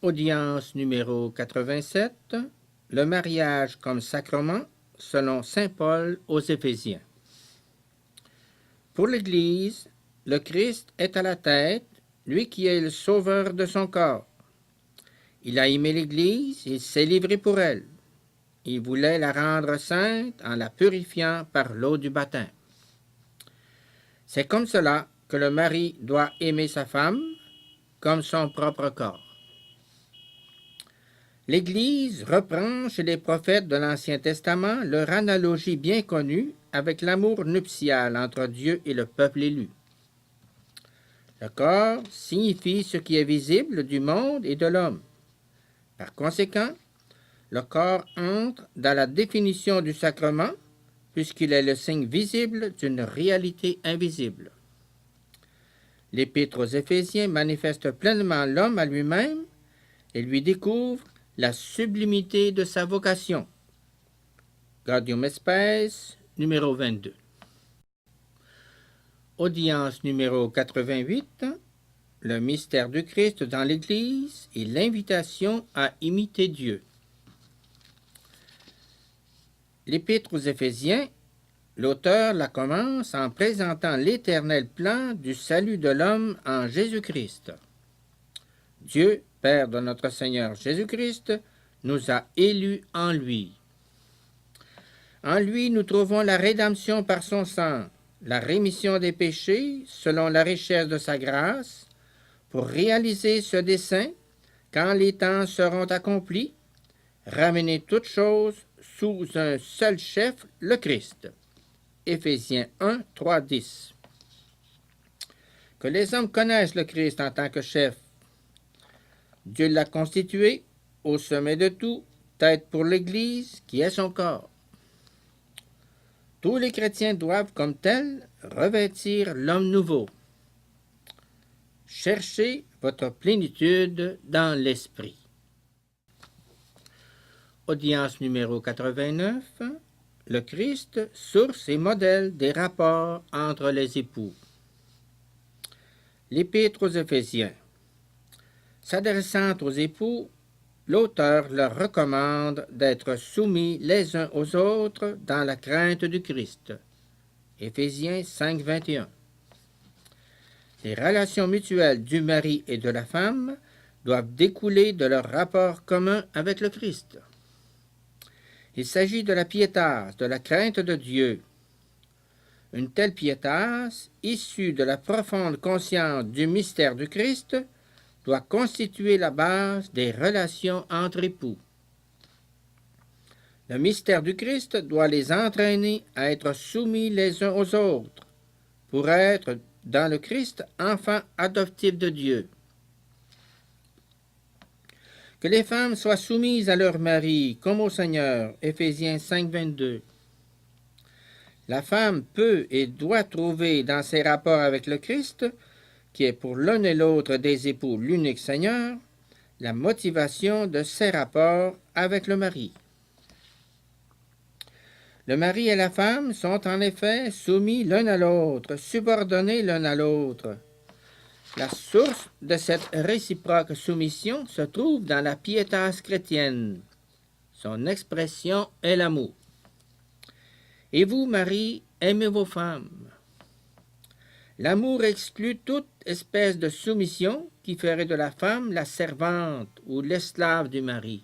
Audience numéro 87. Le mariage comme sacrement selon saint Paul aux Éphésiens. Pour l'Église, le Christ est à la tête, lui qui est le sauveur de son corps. Il a aimé l'Église, il s'est livré pour elle. Il voulait la rendre sainte en la purifiant par l'eau du baptême. C'est comme cela que le mari doit aimer sa femme comme son propre corps. L'Église reprend chez les prophètes de l'Ancien Testament leur analogie bien connue avec l'amour nuptial entre Dieu et le peuple élu. Le corps signifie ce qui est visible du monde et de l'homme. Par conséquent, le corps entre dans la définition du sacrement puisqu'il est le signe visible d'une réalité invisible. L'Épître aux Éphésiens manifeste pleinement l'homme à lui-même et lui découvre la sublimité de sa vocation. Gaudium et Spes, numéro 22. Audience numéro 88. Le mystère du Christ dans l'Église et l'invitation à imiter Dieu. L'Épître aux Éphésiens, l'auteur la commence en présentant l'éternel plan du salut de l'homme en Jésus-Christ. Dieu, Père de notre Seigneur Jésus-Christ, nous a élus en lui. En lui, nous trouvons la rédemption par son sang, la rémission des péchés selon la richesse de sa grâce, pour réaliser ce dessein, quand les temps seront accomplis, ramener toutes choses sous un seul chef, le Christ. Éphésiens 1, 3, 10. Que les hommes connaissent le Christ en tant que chef. Dieu l'a constitué au sommet de tout, tête pour l'Église qui est son corps. Tous les chrétiens doivent, comme tels, revêtir l'homme nouveau. Cherchez votre plénitude dans l'esprit. Audience numéro 89. Le Christ, source et modèle des rapports entre les époux. L'Épître aux Éphésiens. S'adressant aux époux, l'auteur leur recommande d'être soumis les uns aux autres dans la crainte du Christ. Éphésiens 5, 21. Les relations mutuelles du mari et de la femme doivent découler de leur rapport commun avec le Christ. Il s'agit de la piétas, de la crainte de Dieu. Une telle piétas, issue de la profonde conscience du mystère du Christ, doit constituer la base des relations entre époux. Le mystère du Christ doit les entraîner à être soumis les uns aux autres, pour être, dans le Christ, enfants adoptifs de Dieu. Que les femmes soient soumises à leur mari, comme au Seigneur, Éphésiens 5, 22. La femme peut et doit trouver dans ses rapports avec le Christ, qui est pour l'un et l'autre des époux l'unique Seigneur, la motivation de ses rapports avec le mari. Le mari et la femme sont en effet soumis l'un à l'autre, subordonnés l'un à l'autre. La source de cette réciproque soumission se trouve dans la pietas chrétienne. Son expression est l'amour. Et vous, maris, aimez vos femmes. L'amour exclut toute espèce de soumission qui ferait de la femme la servante ou l'esclave du mari.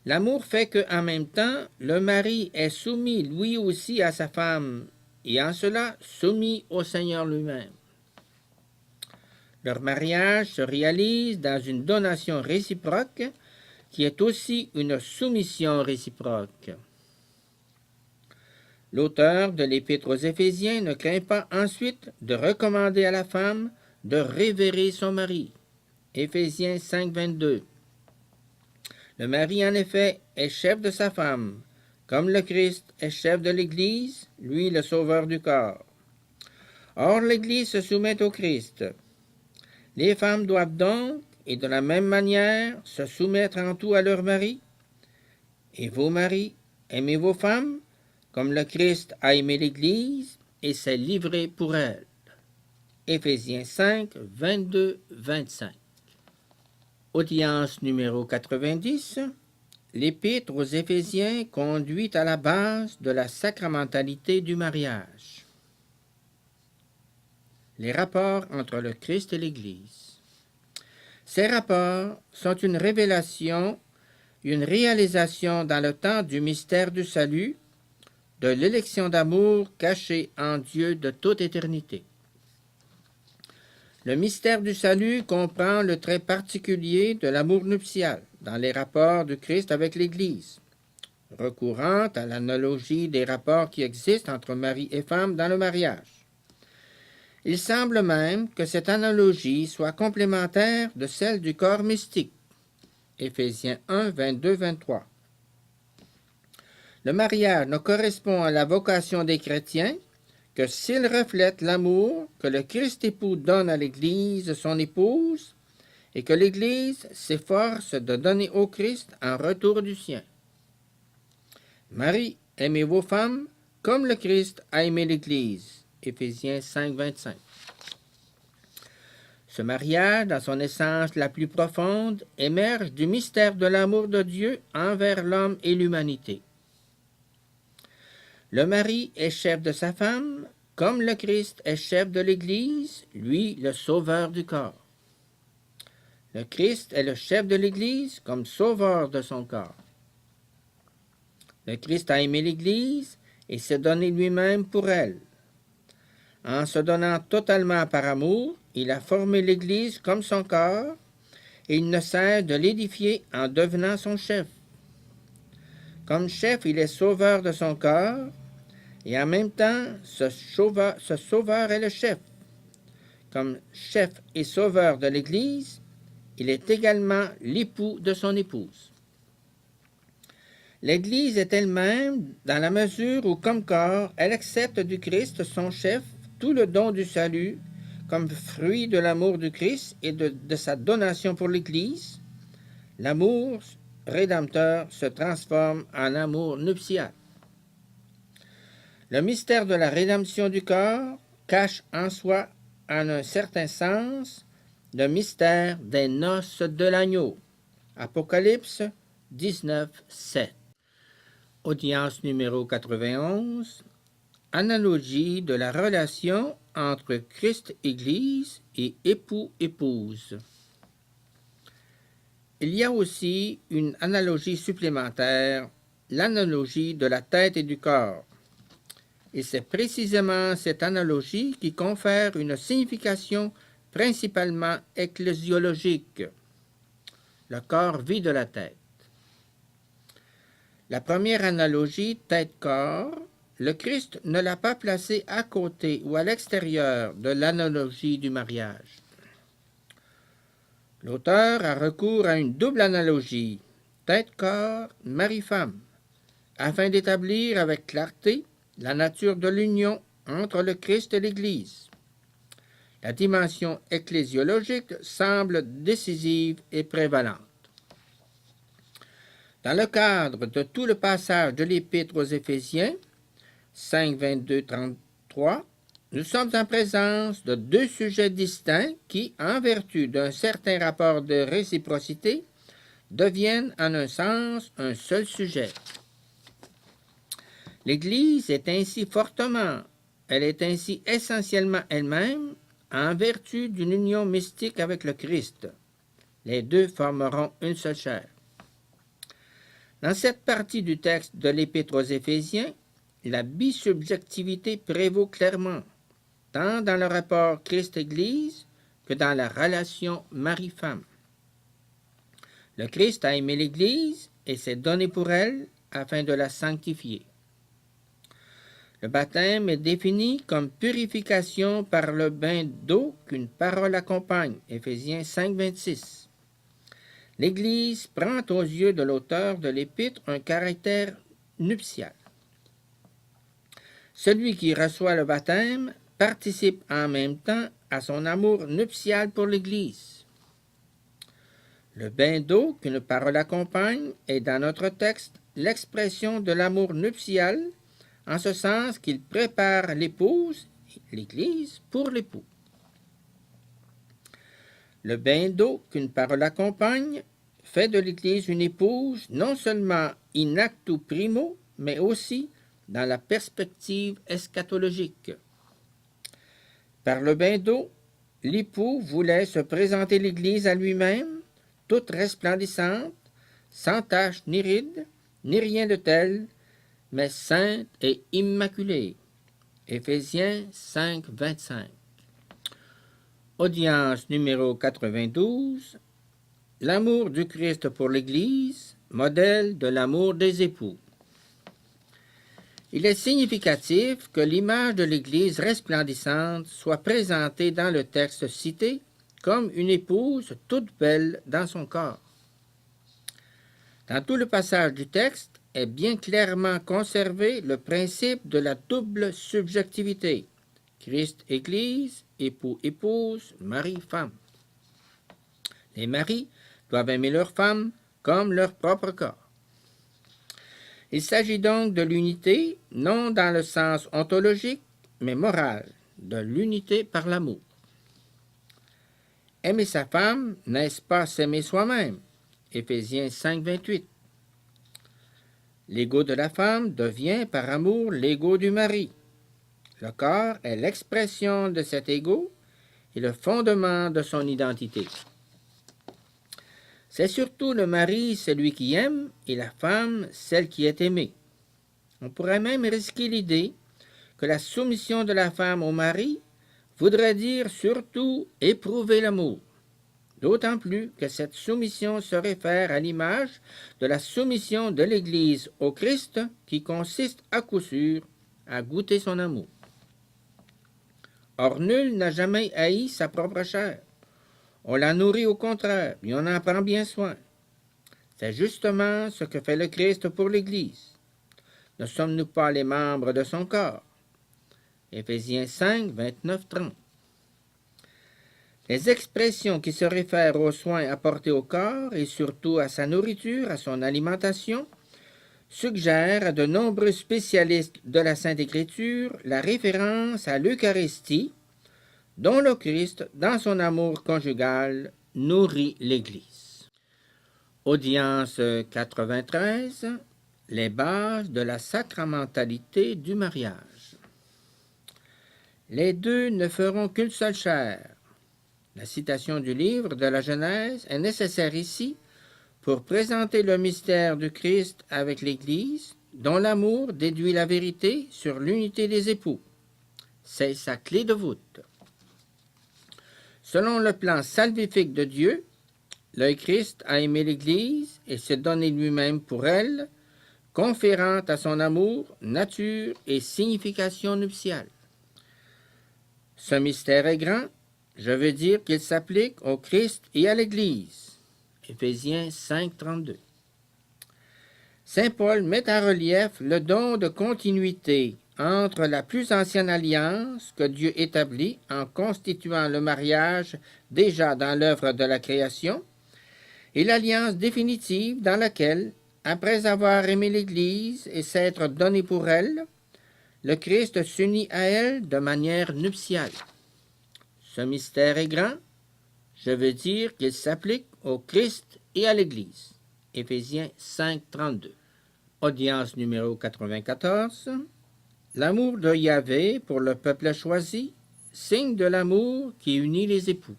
L'amour fait qu'en même temps, le mari est soumis lui aussi à sa femme, et en cela soumis au Seigneur lui-même. Leur mariage se réalise dans une donation réciproque qui est aussi une soumission réciproque. L'auteur de l'Épître aux Éphésiens ne craint pas ensuite de recommander à la femme de révérer son mari. Éphésiens 5, 22. Le mari, en effet, est chef de sa femme, comme le Christ est chef de l'Église, lui le sauveur du corps. Or, l'Église se soumet au Christ. Les femmes doivent donc, et de la même manière, se soumettre en tout à leur mari. Et vos maris, aimez vos femmes, comme le Christ a aimé l'Église et s'est livré pour elle. Éphésiens 5, 22, 25. Audience numéro 90. L'Épître aux Éphésiens conduit à la base de la sacramentalité du mariage. Les rapports entre le Christ et l'Église. Ces rapports sont une révélation, une réalisation dans le temps du mystère du salut, de l'élection d'amour cachée en Dieu de toute éternité. Le mystère du salut comprend le trait particulier de l'amour nuptial dans les rapports du Christ avec l'Église, recourant à l'analogie des rapports qui existent entre mari et femme dans le mariage. Il semble même que cette analogie soit complémentaire de celle du corps mystique. Éphésiens 1, 22-23. Le mariage ne correspond à la vocation des chrétiens que s'il reflète l'amour que le Christ époux donne à l'Église, son épouse, et que l'Église s'efforce de donner au Christ en retour du sien. Marie, aimez vos femmes comme le Christ a aimé l'Église. Éphésiens 5, 25. Ce mariage, dans son essence la plus profonde, émerge du mystère de l'amour de Dieu envers l'homme et l'humanité. Le mari est chef de sa femme, comme le Christ est chef de l'Église, lui le sauveur du corps. Le Christ est le chef de l'Église comme sauveur de son corps. Le Christ a aimé l'Église et s'est donné lui-même pour elle. En se donnant totalement par amour, il a formé l'Église comme son corps et il ne cesse de l'édifier en devenant son chef. Comme chef, il est sauveur de son corps et en même temps, ce sauveur est le chef. Comme chef et sauveur de l'Église, il est également l'époux de son épouse. L'Église est elle-même dans la mesure où, comme corps, elle accepte du Christ, son chef, tout le don du salut, comme fruit de l'amour du Christ et de sa donation pour l'Église. L'amour rédempteur se transforme en amour nuptial. Le mystère de la rédemption du corps cache en soi, en un certain sens, le mystère des noces de l'agneau. Apocalypse 19, 7. Audience numéro 91. Analogie de la relation entre Christ-Église et époux-épouse. Il y a aussi une analogie supplémentaire, l'analogie de la tête et du corps. Et c'est précisément cette analogie qui confère une signification principalement ecclésiologique. Le corps vit de la tête. La première analogie, tête-corps, le Christ ne l'a pas placée à côté ou à l'extérieur de l'analogie du mariage. L'auteur a recours à une double analogie, tête-corps, mari-femme, afin d'établir avec clarté la nature de l'union entre le Christ et l'Église. La dimension ecclésiologique semble décisive et prévalente. Dans le cadre de tout le passage de l'Épître aux Éphésiens, 5, 22, 33, nous sommes en présence de deux sujets distincts qui, en vertu d'un certain rapport de réciprocité, deviennent en un sens un seul sujet. L'Église est ainsi elle est ainsi essentiellement elle-même en vertu d'une union mystique avec le Christ. Les deux formeront une seule chair. Dans cette partie du texte de l'Épître aux Éphésiens, la bisubjectivité prévaut clairement, tant dans le rapport Christ-Église que dans la relation mari-femme. Le Christ a aimé l'Église et s'est donné pour elle afin de la sanctifier. Le baptême est défini comme purification par le bain d'eau qu'une parole accompagne, Éphésiens 5, 26. L'Église prend aux yeux de l'auteur de l'Épître un caractère nuptial. Celui qui reçoit le baptême participe en même temps à son amour nuptial pour l'Église. Le bain d'eau qu'une parole accompagne est dans notre texte l'expression de l'amour nuptial, en ce sens qu'il prépare l'épouse, l'Église, pour l'époux. Le bain d'eau qu'une parole accompagne fait de l'Église une épouse non seulement in actu primo, mais aussi dans la perspective eschatologique. Par le bain d'eau, l'époux voulait se présenter l'Église à lui-même, toute resplendissante, sans tache ni ride, ni rien de tel, mais sainte et immaculée. Éphésiens 5, 25. Audience numéro 92. L'amour du Christ pour l'Église, modèle de l'amour des époux. Il est significatif que l'image de l'Église resplendissante soit présentée dans le texte cité comme une épouse toute belle dans son corps. Dans tout le passage du texte est bien clairement conservé le principe de la double subjectivité. Christ-Église, époux-épouse, mari-femme. Les maris doivent aimer leurs femmes comme leur propre corps. Il s'agit donc de l'unité, non dans le sens ontologique, mais moral, de l'unité par l'amour. Aimer sa femme, n'est-ce pas s'aimer soi-même? Éphésiens 5, 28. L'ego de la femme devient par amour l'ego du mari. Le corps est l'expression de cet ego et le fondement de son identité. C'est surtout le mari celui qui aime et la femme celle qui est aimée. On pourrait même risquer l'idée que la soumission de la femme au mari voudrait dire surtout éprouver l'amour. D'autant plus que cette soumission se réfère à l'image de la soumission de l'Église au Christ qui consiste à coup sûr à goûter son amour. Or, nul n'a jamais haï sa propre chair. On la nourrit au contraire, et on en prend bien soin. C'est justement ce que fait le Christ pour l'Église. Ne sommes-nous pas les membres de son corps? Éphésiens 5, 29, 30. Les expressions qui se réfèrent aux soins apportés au corps et surtout à sa nourriture, à son alimentation, suggèrent à de nombreux spécialistes de la Sainte Écriture la référence à l'Eucharistie, dont le Christ, dans son amour conjugal, nourrit l'Église. Audience 93. Les bases de la sacramentalité du mariage. Les deux ne feront qu'une seule chair. La citation du livre de la Genèse est nécessaire ici pour présenter le mystère du Christ avec l'Église, dont l'amour déduit la vérité sur l'unité des époux. C'est sa clé de voûte. Selon le plan salvifique de Dieu, le Christ a aimé l'Église et s'est donné lui-même pour elle, conférant à son amour nature et signification nuptiale. Ce mystère est grand, je veux dire qu'il s'applique au Christ et à l'Église. Éphésiens 5, 32. Saint Paul met en relief le don de continuité entre la plus ancienne alliance que Dieu établit en constituant le mariage déjà dans l'œuvre de la création et l'alliance définitive dans laquelle, après avoir aimé l'Église et s'être donné pour elle, le Christ s'unit à elle de manière nuptiale. Ce mystère est grand, je veux dire qu'il s'applique au Christ et à l'Église. Éphésiens 5, 32. Audience numéro 94. L'amour de Yahvé pour le peuple choisi, signe de l'amour qui unit les époux.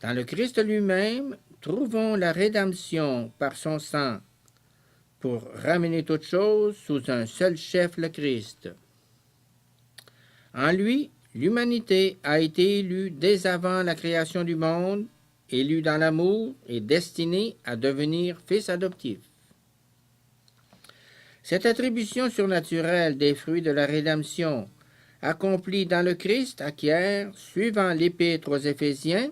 Dans le Christ lui-même, trouvons la rédemption par son sang pour ramener toutes choses sous un seul chef, le Christ. En lui, l'humanité a été élue dès avant la création du monde, élue dans l'amour et destinée à devenir fils adoptif. Cette attribution surnaturelle des fruits de la rédemption, accomplie dans le Christ, acquiert, suivant l'Épître aux Éphésiens,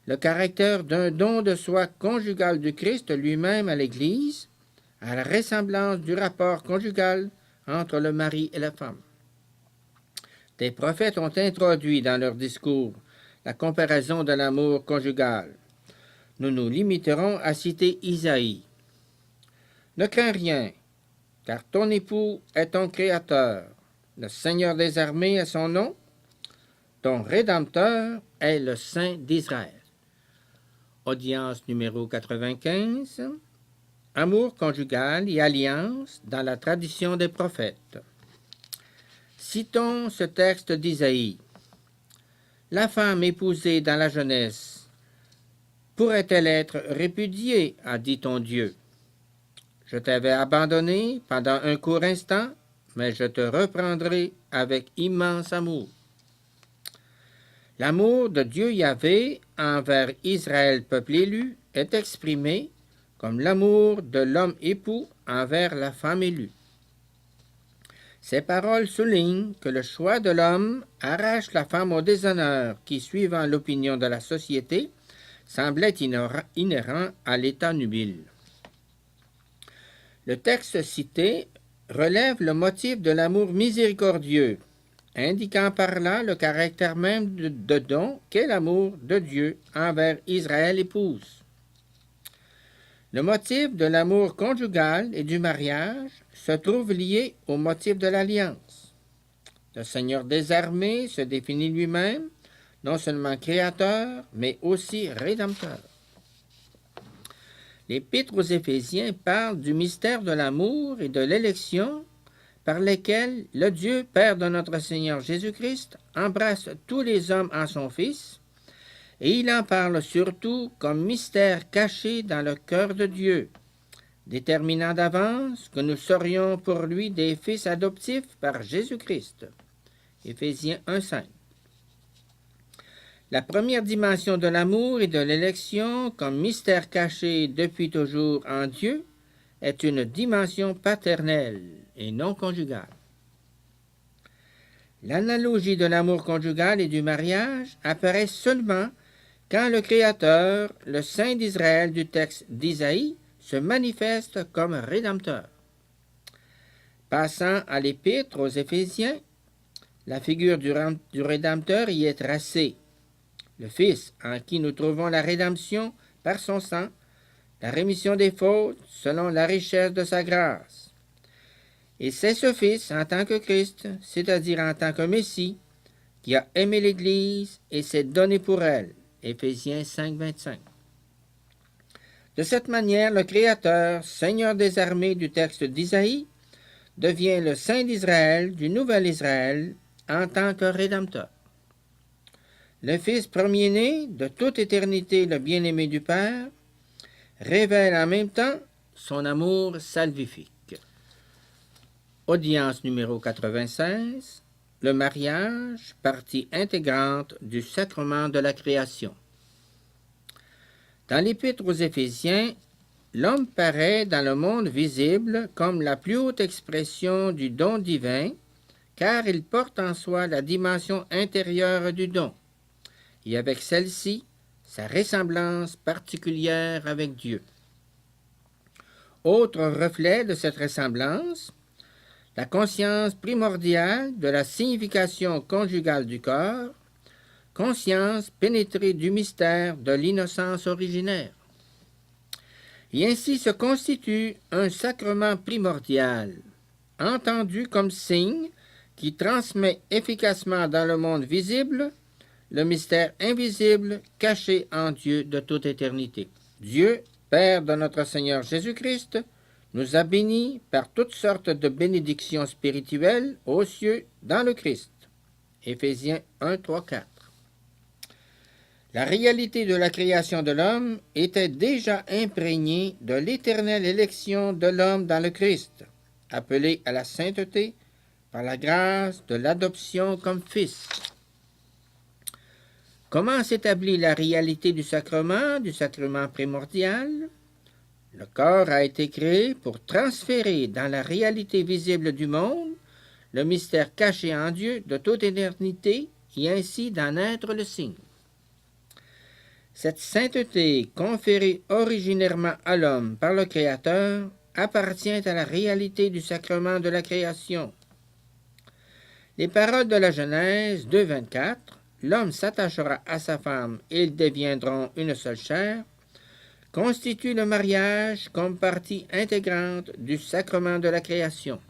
le caractère d'un don de soi conjugal du Christ lui-même à l'Église, à la ressemblance du rapport conjugal entre le mari et la femme. Des prophètes ont introduit dans leur discours la comparaison de l'amour conjugal. Nous nous limiterons à citer Isaïe. « Ne crains rien, car ton époux est ton Créateur. Le Seigneur des armées est son nom. ton Rédempteur est le Saint d'Israël. Audience numéro 95. Amour conjugal et alliance dans la tradition des prophètes. Citons ce texte d'Isaïe. La femme épousée dans la jeunesse pourrait-elle être répudiée, a dit ton Dieu. Je t'avais abandonné pendant un court instant, mais je te reprendrai avec immense amour. L'amour de Dieu Yahvé envers Israël, peuple élu, est exprimé comme l'amour de l'homme époux envers la femme élue. Ces paroles soulignent que le choix de l'homme arrache la femme au déshonneur qui, suivant l'opinion de la société, semblait inhérent à l'état nubile. Le texte cité relève le motif de l'amour miséricordieux, indiquant par là le caractère même de don qu'est l'amour de Dieu envers Israël épouse. Le motif de l'amour conjugal et du mariage se trouve lié au motif de l'alliance. Le Seigneur des armées se définit lui-même non seulement créateur, mais aussi rédempteur. L'Épître aux Éphésiens parle du mystère de l'amour et de l'élection par lesquels le Dieu, Père de notre Seigneur Jésus-Christ, embrasse tous les hommes en son Fils, et il en parle surtout comme mystère caché dans le cœur de Dieu, déterminant d'avance que nous serions pour lui des fils adoptifs par Jésus-Christ. Éphésiens 1,5. La première dimension de l'amour et de l'élection comme mystère caché depuis toujours en Dieu est une dimension paternelle et non conjugale. L'analogie de l'amour conjugal et du mariage apparaît seulement quand le Créateur, le Saint d'Israël du texte d'Isaïe, se manifeste comme Rédempteur. Passant à l'Épître aux Éphésiens, la figure du Rédempteur y est tracée. Le Fils en qui nous trouvons la rédemption par son sang, la rémission des fautes selon la richesse de sa grâce. Et c'est ce Fils en tant que Christ, c'est-à-dire en tant que Messie, qui a aimé l'Église et s'est donné pour elle. Éphésiens 5, 25. De cette manière, le Créateur, Seigneur des armées du texte d'Isaïe, devient le Saint d'Israël, du Nouvel Israël, en tant que Rédempteur. Le Fils premier-né, de toute éternité le bien-aimé du Père, révèle en même temps son amour salvifique. Audience numéro 96. Le mariage, partie intégrante du sacrement de la création. Dans l'Épître aux Éphésiens, l'homme paraît dans le monde visible comme la plus haute expression du don divin, car il porte en soi la dimension intérieure du don, et avec celle-ci, sa ressemblance particulière avec Dieu. Autre reflet de cette ressemblance, la conscience primordiale de la signification conjugale du corps, conscience pénétrée du mystère de l'innocence originaire. Et ainsi se constitue un sacrement primordial, entendu comme signe qui transmet efficacement dans le monde visible le mystère invisible caché en Dieu de toute éternité. Dieu, Père de notre Seigneur Jésus-Christ, nous a bénis par toutes sortes de bénédictions spirituelles aux cieux dans le Christ. Éphésiens 1, 3, 4. La réalité de la création de l'homme était déjà imprégnée de l'éternelle élection de l'homme dans le Christ, appelé à la sainteté par la grâce de l'adoption comme fils. Comment s'établit la réalité du sacrement primordial? Le corps a été créé pour transférer dans la réalité visible du monde le mystère caché en Dieu de toute éternité et ainsi d'en être le signe. Cette sainteté conférée originairement à l'homme par le Créateur appartient à la réalité du sacrement de la création. Les paroles de la Genèse 2, 24, « L'homme s'attachera à sa femme et ils deviendront une seule chair », constituent le mariage comme partie intégrante du sacrement de la création.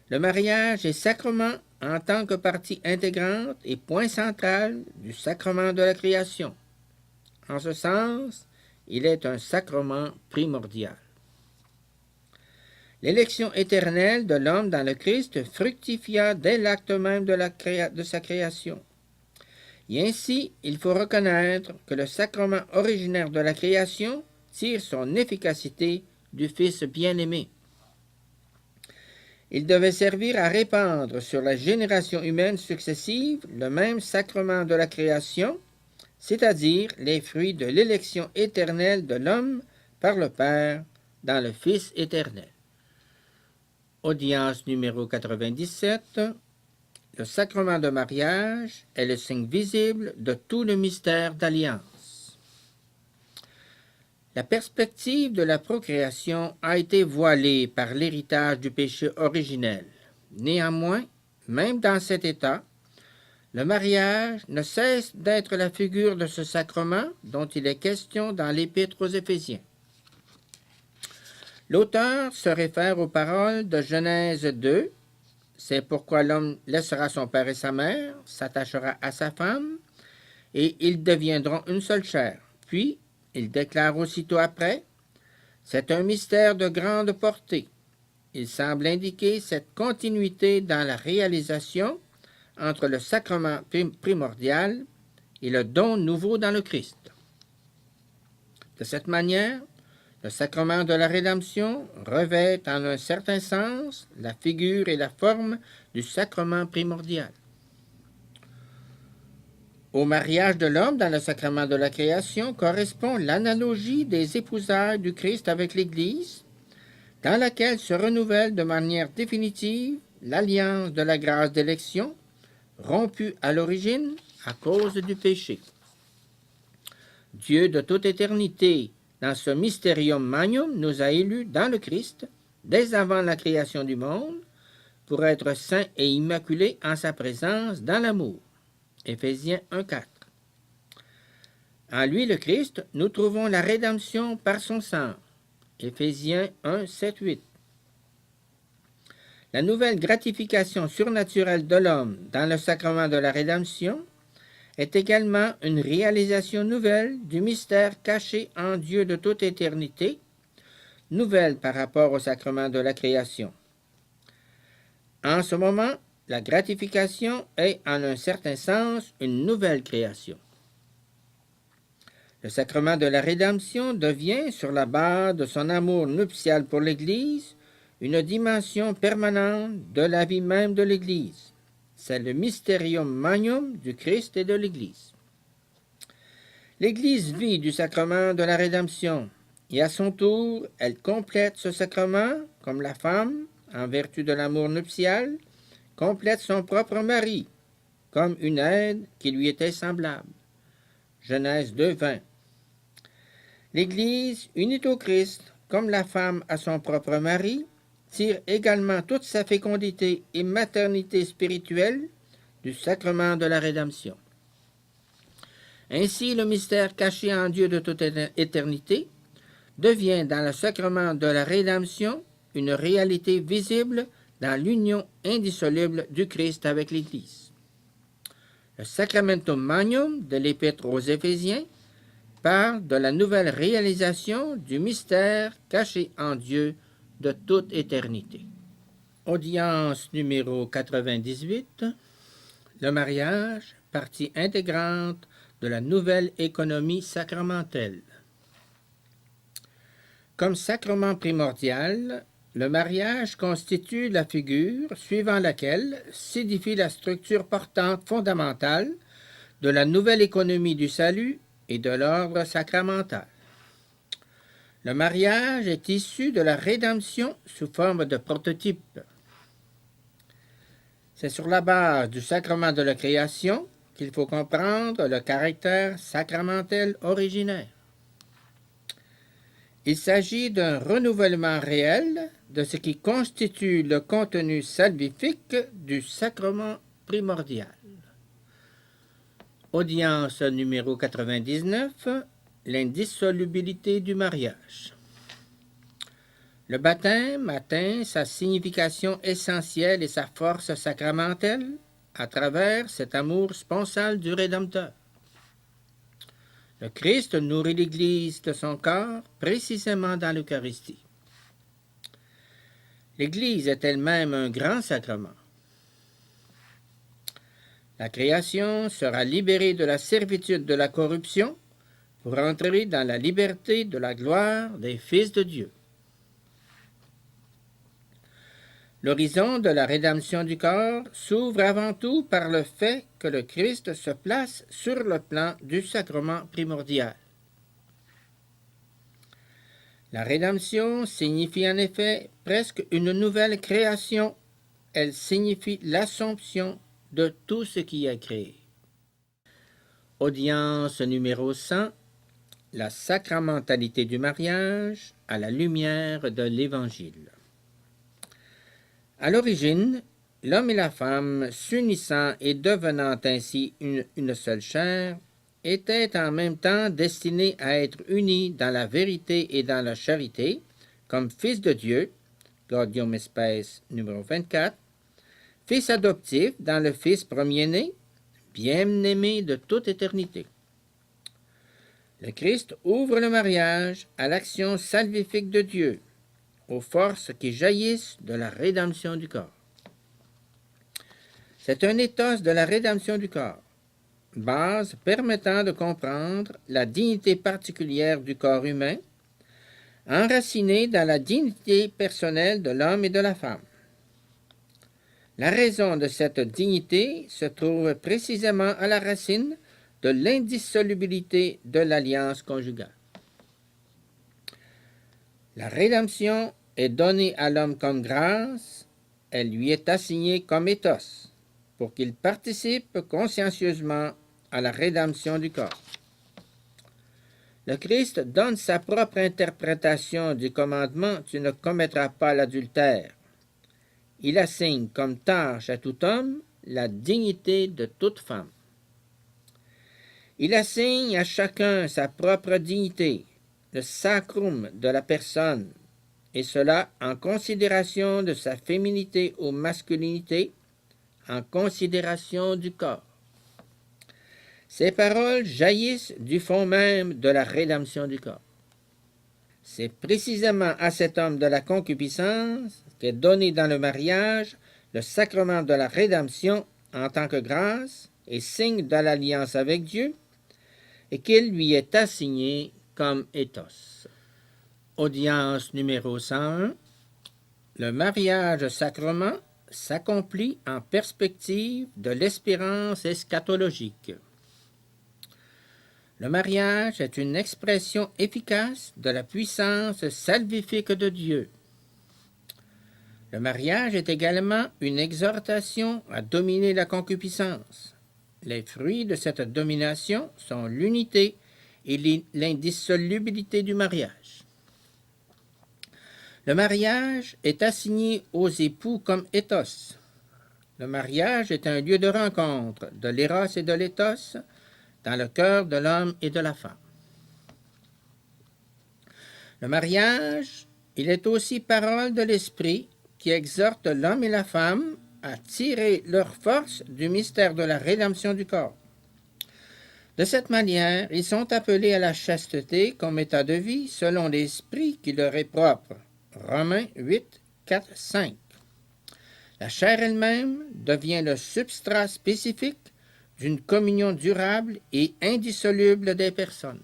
Le mariage est sacrement en tant que partie intégrante et point central du sacrement de la création. En ce sens, il est un sacrement primordial. L'élection éternelle de l'homme dans le Christ fructifia dès l'acte même de sa création. Et ainsi, il faut reconnaître que le sacrement originaire de la création tire son efficacité du Fils bien-aimé. Il devait servir à répandre sur la génération humaine successive le même sacrement de la création, c'est-à-dire les fruits de l'élection éternelle de l'homme par le Père dans le Fils éternel. Audience numéro 97. Le sacrement de mariage est le signe visible de tout le mystère d'alliance. La perspective de la procréation a été voilée par l'héritage du péché originel. Néanmoins, même dans cet état, le mariage ne cesse d'être la figure de ce sacrement dont il est question dans l'Épître aux Éphésiens. L'auteur se réfère aux paroles de Genèse 2. C'est pourquoi l'homme laissera son père et sa mère, s'attachera à sa femme, et ils deviendront une seule chair. Puis, il déclare aussitôt après, c'est un mystère de grande portée. Il semble indiquer cette continuité dans la réalisation entre le sacrement primordial et le don nouveau dans le Christ. De cette manière, le sacrement de la rédemption revêt en un certain sens la figure et la forme du sacrement primordial. Au mariage de l'homme dans le sacrement de la création correspond l'analogie des épousailles du Christ avec l'Église, dans laquelle se renouvelle de manière définitive l'alliance de la grâce d'élection, rompue à l'origine à cause du péché. Dieu de toute éternité, dans ce mysterium magnum, nous a élus dans le Christ, dès avant la création du monde, pour être saints et immaculés en sa présence dans l'amour. Éphésiens 1,4. En lui, le Christ, nous trouvons la rédemption par son sang. Éphésiens 1, 7, 8. La nouvelle gratification surnaturelle de l'homme dans le sacrement de la rédemption est également une réalisation nouvelle du mystère caché en Dieu de toute éternité, nouvelle par rapport au sacrement de la création. En ce moment, la gratification est en un certain sens une nouvelle création. Le sacrement de la rédemption devient, sur la base de son amour nuptial pour l'Église, une dimension permanente de la vie même de l'Église. C'est le mysterium magnum du Christ et de l'Église. L'Église vit du sacrement de la rédemption, et à son tour, elle complète ce sacrement comme la femme, en vertu de l'amour nuptial, complète son propre mari, comme une aide qui lui était semblable. Genèse 2, 20. L'Église, unie au Christ, comme la femme à son propre mari, tire également toute sa fécondité et maternité spirituelle du sacrement de la rédemption. Ainsi, le mystère caché en Dieu de toute éternité devient dans le sacrement de la rédemption une réalité visible dans l'union indissoluble du Christ avec l'Église. Le Sacramentum Magnum de l'Épître aux Éphésiens parle de la nouvelle réalisation du mystère caché en Dieu de toute éternité. Audience numéro 98. Le mariage, partie intégrante de la nouvelle économie sacramentelle. Comme sacrement primordial, le mariage constitue la figure suivant laquelle s'édifie la structure portante fondamentale de la nouvelle économie du salut et de l'ordre sacramental. Le mariage est issu de la rédemption sous forme de prototype. C'est sur la base du sacrement de la création qu'il faut comprendre le caractère sacramentel originaire. Il s'agit d'un renouvellement réel de ce qui constitue le contenu salvifique du sacrement primordial. Audience numéro 99. L'indissolubilité du mariage. Le baptême atteint sa signification essentielle et sa force sacramentelle à travers cet amour sponsal du Rédempteur. Le Christ nourrit l'Église de son corps précisément dans l'Eucharistie. L'Église est elle-même un grand sacrement. La création sera libérée de la servitude de la corruption pour entrer dans la liberté de la gloire des fils de Dieu. L'horizon de la rédemption du corps s'ouvre avant tout par le fait que le Christ se place sur le plan du sacrement primordial. La rédemption signifie en effet presque une nouvelle création. Elle signifie l'assomption de tout ce qui est créé. Audience numéro 100. La sacramentalité du mariage à la lumière de l'Évangile. À l'origine, l'homme et la femme, s'unissant et devenant ainsi une seule chair, étaient en même temps destinés à être unis dans la vérité et dans la charité, comme fils de Dieu, Gaudium Spes numéro 24, fils adoptif dans le Fils premier-né, bien-aimé de toute éternité. Le Christ ouvre le mariage à l'action salvifique de Dieu, aux forces qui jaillissent de la rédemption du corps. C'est un éthos de la rédemption du corps, base permettant de comprendre la dignité particulière du corps humain, enracinée dans la dignité personnelle de l'homme et de la femme. La raison de cette dignité se trouve précisément à la racine de l'indissolubilité de l'alliance conjugale. La rédemption est donnée à l'homme comme grâce, elle lui est assignée comme éthos, pour qu'il participe consciencieusement à la rédemption du corps. Le Christ donne sa propre interprétation du commandement « Tu ne commettras pas l'adultère ». Il assigne comme tâche à tout homme la dignité de toute femme. Il assigne à chacun sa propre dignité, le sacrum de la personne, et cela en considération de sa féminité ou masculinité, en considération du corps. Ces paroles jaillissent du fond même de la rédemption du corps. C'est précisément à cet homme de la concupiscence qu'est donné dans le mariage le sacrement de la rédemption en tant que grâce et signe de l'alliance avec Dieu, et qu'il lui est assigné comme éthos. Audience numéro 101. Le mariage sacrement s'accomplit en perspective de l'espérance eschatologique. Le mariage est une expression efficace de la puissance salvifique de Dieu. Le mariage est également une exhortation à dominer la concupiscence. Les fruits de cette domination sont l'unité et l'indissolubilité du mariage. Le mariage est assigné aux époux comme éthos. Le mariage est un lieu de rencontre de l'éros et de l'éthos dans le cœur de l'homme et de la femme. Le mariage, il est aussi parole de l'Esprit qui exhorte l'homme et la femme à tirer leur force du mystère de la rédemption du corps. De cette manière, ils sont appelés à la chasteté comme état de vie selon l'esprit qui leur est propre. Romains 8, 4, 5. La chair elle-même devient le substrat spécifique d'une communion durable et indissoluble des personnes.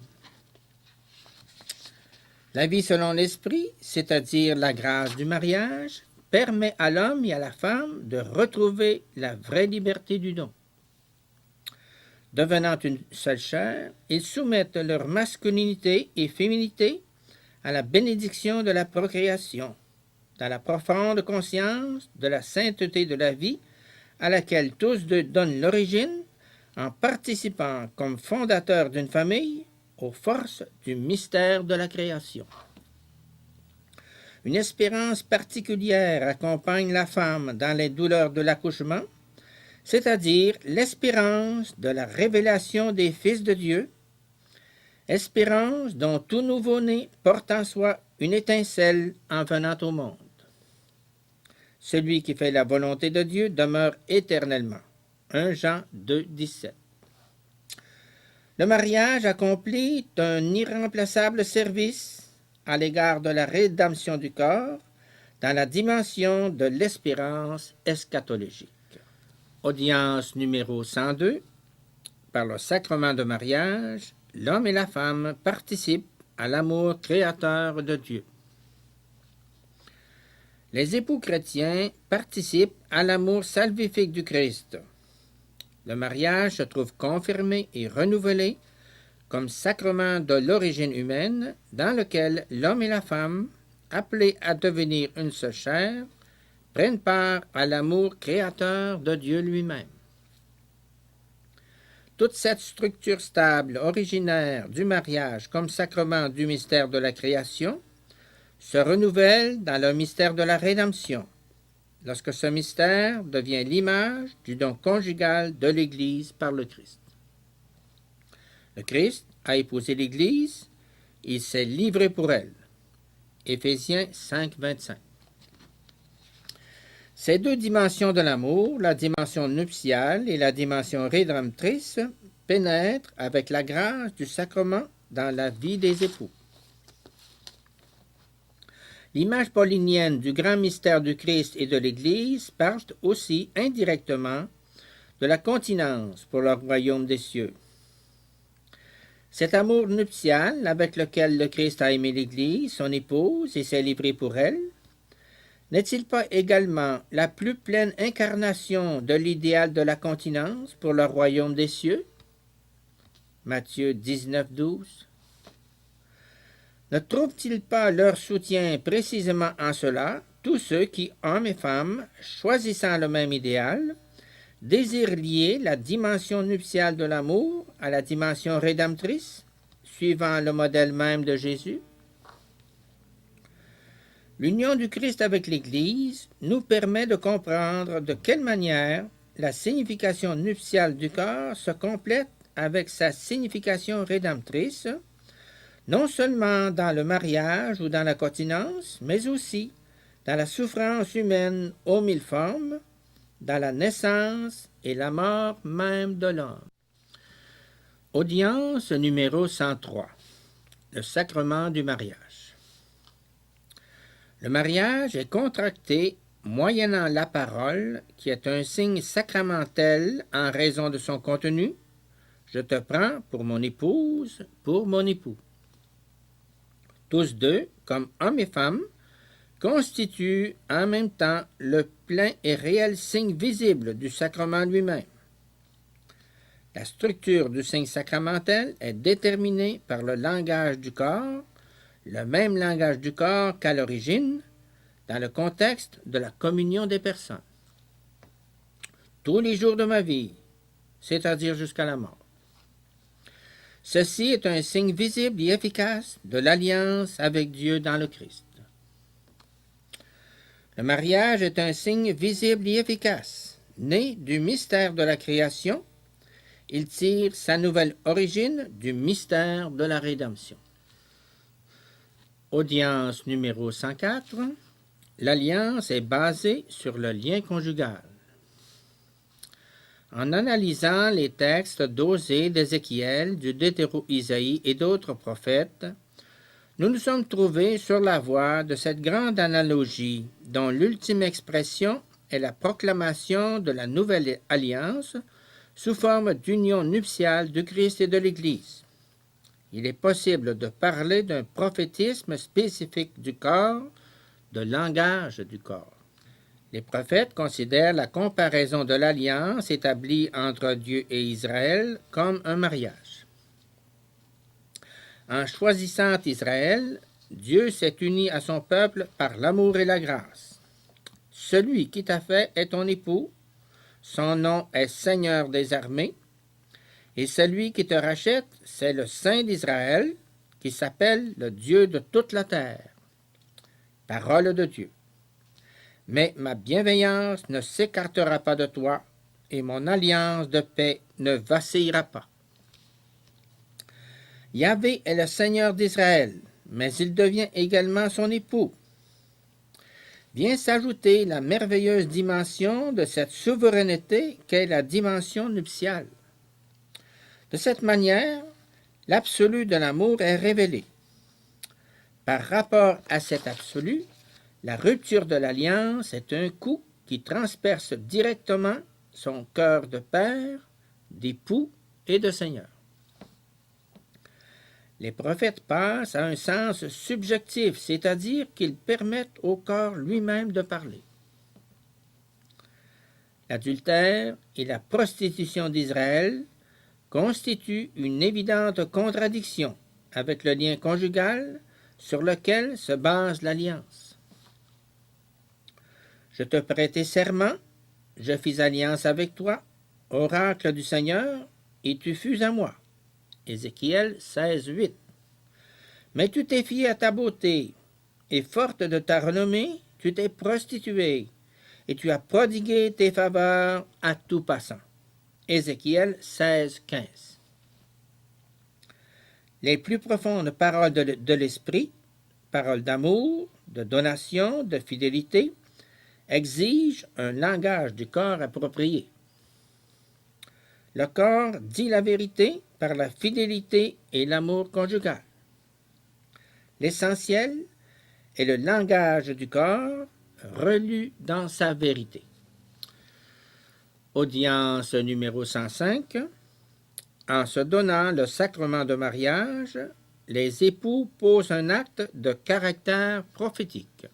La vie selon l'esprit, c'est-à-dire la grâce du mariage, permet à l'homme et à la femme de retrouver la vraie liberté du don. Devenant une seule chair, ils soumettent leur masculinité et féminité à la bénédiction de la procréation, dans la profonde conscience de la sainteté de la vie à laquelle tous deux donnent l'origine, en participant comme fondateurs d'une famille aux forces du mystère de la création. Une espérance particulière accompagne la femme dans les douleurs de l'accouchement, c'est-à-dire l'espérance de la révélation des fils de Dieu, espérance dont tout nouveau-né porte en soi une étincelle en venant au monde. Celui qui fait la volonté de Dieu demeure éternellement. 1 Jean 2, 17. Le mariage accomplit un irremplaçable service à l'égard de la rédemption du corps dans la dimension de l'espérance eschatologique. Audience numéro 102. Par le sacrement de mariage, l'homme et la femme participent à l'amour créateur de Dieu. Les époux chrétiens participent à l'amour salvifique du Christ. Le mariage se trouve confirmé et renouvelé comme sacrement de l'origine humaine dans lequel l'homme et la femme, appelés à devenir une seule chair, prennent part à l'amour créateur de Dieu lui-même. Toute cette structure stable originaire du mariage comme sacrement du mystère de la création se renouvelle dans le mystère de la rédemption, lorsque ce mystère devient l'image du don conjugal de l'Église par le Christ. Le Christ a épousé l'Église, il s'est livré pour elle. Éphésiens 5, 25. Ces deux dimensions de l'amour, la dimension nuptiale et la dimension rédemptrice, pénètrent avec la grâce du sacrement dans la vie des époux. L'image paulinienne du grand mystère du Christ et de l'Église parle aussi indirectement de la continence pour le royaume des cieux. Cet amour nuptial avec lequel le Christ a aimé l'Église, son épouse, et s'est livré pour elle, n'est-il pas également la plus pleine incarnation de l'idéal de la continence pour le royaume des cieux? Matthieu 19, 12. Ne trouvent-ils pas leur soutien précisément en cela, tous ceux qui, hommes et femmes, choisissant le même idéal, désirent lier la dimension nuptiale de l'amour à la dimension rédemptrice, suivant le modèle même de Jésus? L'union du Christ avec l'Église nous permet de comprendre de quelle manière la signification nuptiale du corps se complète avec sa signification rédemptrice, non seulement dans le mariage ou dans la continence, mais aussi dans la souffrance humaine aux mille formes, dans la naissance et la mort même de l'homme. Audience numéro 103. Le sacrement du mariage. Le mariage est contracté moyennant la parole, qui est un signe sacramentel en raison de son contenu. Je te prends pour mon épouse, pour mon époux. Tous deux, comme hommes et femmes, constituent en même temps le plein et réel signe visible du sacrement lui-même. La structure du signe sacramentel est déterminée par le langage du corps, le même langage du corps qu'à l'origine, dans le contexte de la communion des personnes. Tous les jours de ma vie, c'est-à-dire jusqu'à la mort. Ceci est un signe visible et efficace de l'alliance avec Dieu dans le Christ. Le mariage est un signe visible et efficace, né du mystère de la création. Il tire sa nouvelle origine du mystère de la rédemption. Audience numéro 104. L'alliance est basée sur le lien conjugal. En analysant les textes d'Osée, d'Ézéchiel, du Deutéro-Isaïe et d'autres prophètes, nous nous sommes trouvés sur la voie de cette grande analogie dont l'ultime expression est la proclamation de la nouvelle alliance sous forme d'union nuptiale du Christ et de l'Église. Il est possible de parler d'un prophétisme spécifique du corps, de langage du corps. Les prophètes considèrent la comparaison de l'alliance établie entre Dieu et Israël comme un mariage. En choisissant Israël, Dieu s'est uni à son peuple par l'amour et la grâce. Celui qui t'a fait est ton époux, son nom est Seigneur des armées, et celui qui te rachète, c'est le Saint d'Israël, qui s'appelle le Dieu de toute la terre. Parole de Dieu. Mais ma bienveillance ne s'écartera pas de toi, et mon alliance de paix ne vacillera pas. Yahvé est le Seigneur d'Israël, mais il devient également son époux. Vient s'ajouter la merveilleuse dimension de cette souveraineté qu'est la dimension nuptiale. De cette manière, l'absolu de l'amour est révélé. Par rapport à cet absolu, la rupture de l'alliance est un coup qui transperce directement son cœur de père, d'époux et de seigneur. Les prophètes passent à un sens subjectif, c'est-à-dire qu'ils permettent au corps lui-même de parler. L'adultère et la prostitution d'Israël constituent une évidente contradiction avec le lien conjugal sur lequel se base l'alliance. Je te prêtai serment, je fis alliance avec toi, oracle du Seigneur, et tu fus à moi. Ézéchiel 16, 8. Mais tu t'es fié à ta beauté, et forte de ta renommée, tu t'es prostituée, et tu as prodigué tes faveurs à tout passant. Ézéchiel 16, 15. Les plus profondes paroles de l'esprit, paroles d'amour, de donation, de fidélité, exigent un langage du corps approprié. Le corps dit la vérité par la fidélité et l'amour conjugal. L'essentiel est le langage du corps relu dans sa vérité. Audience numéro 105. En se donnant le sacrement de mariage, les époux posent un acte de caractère prophétique.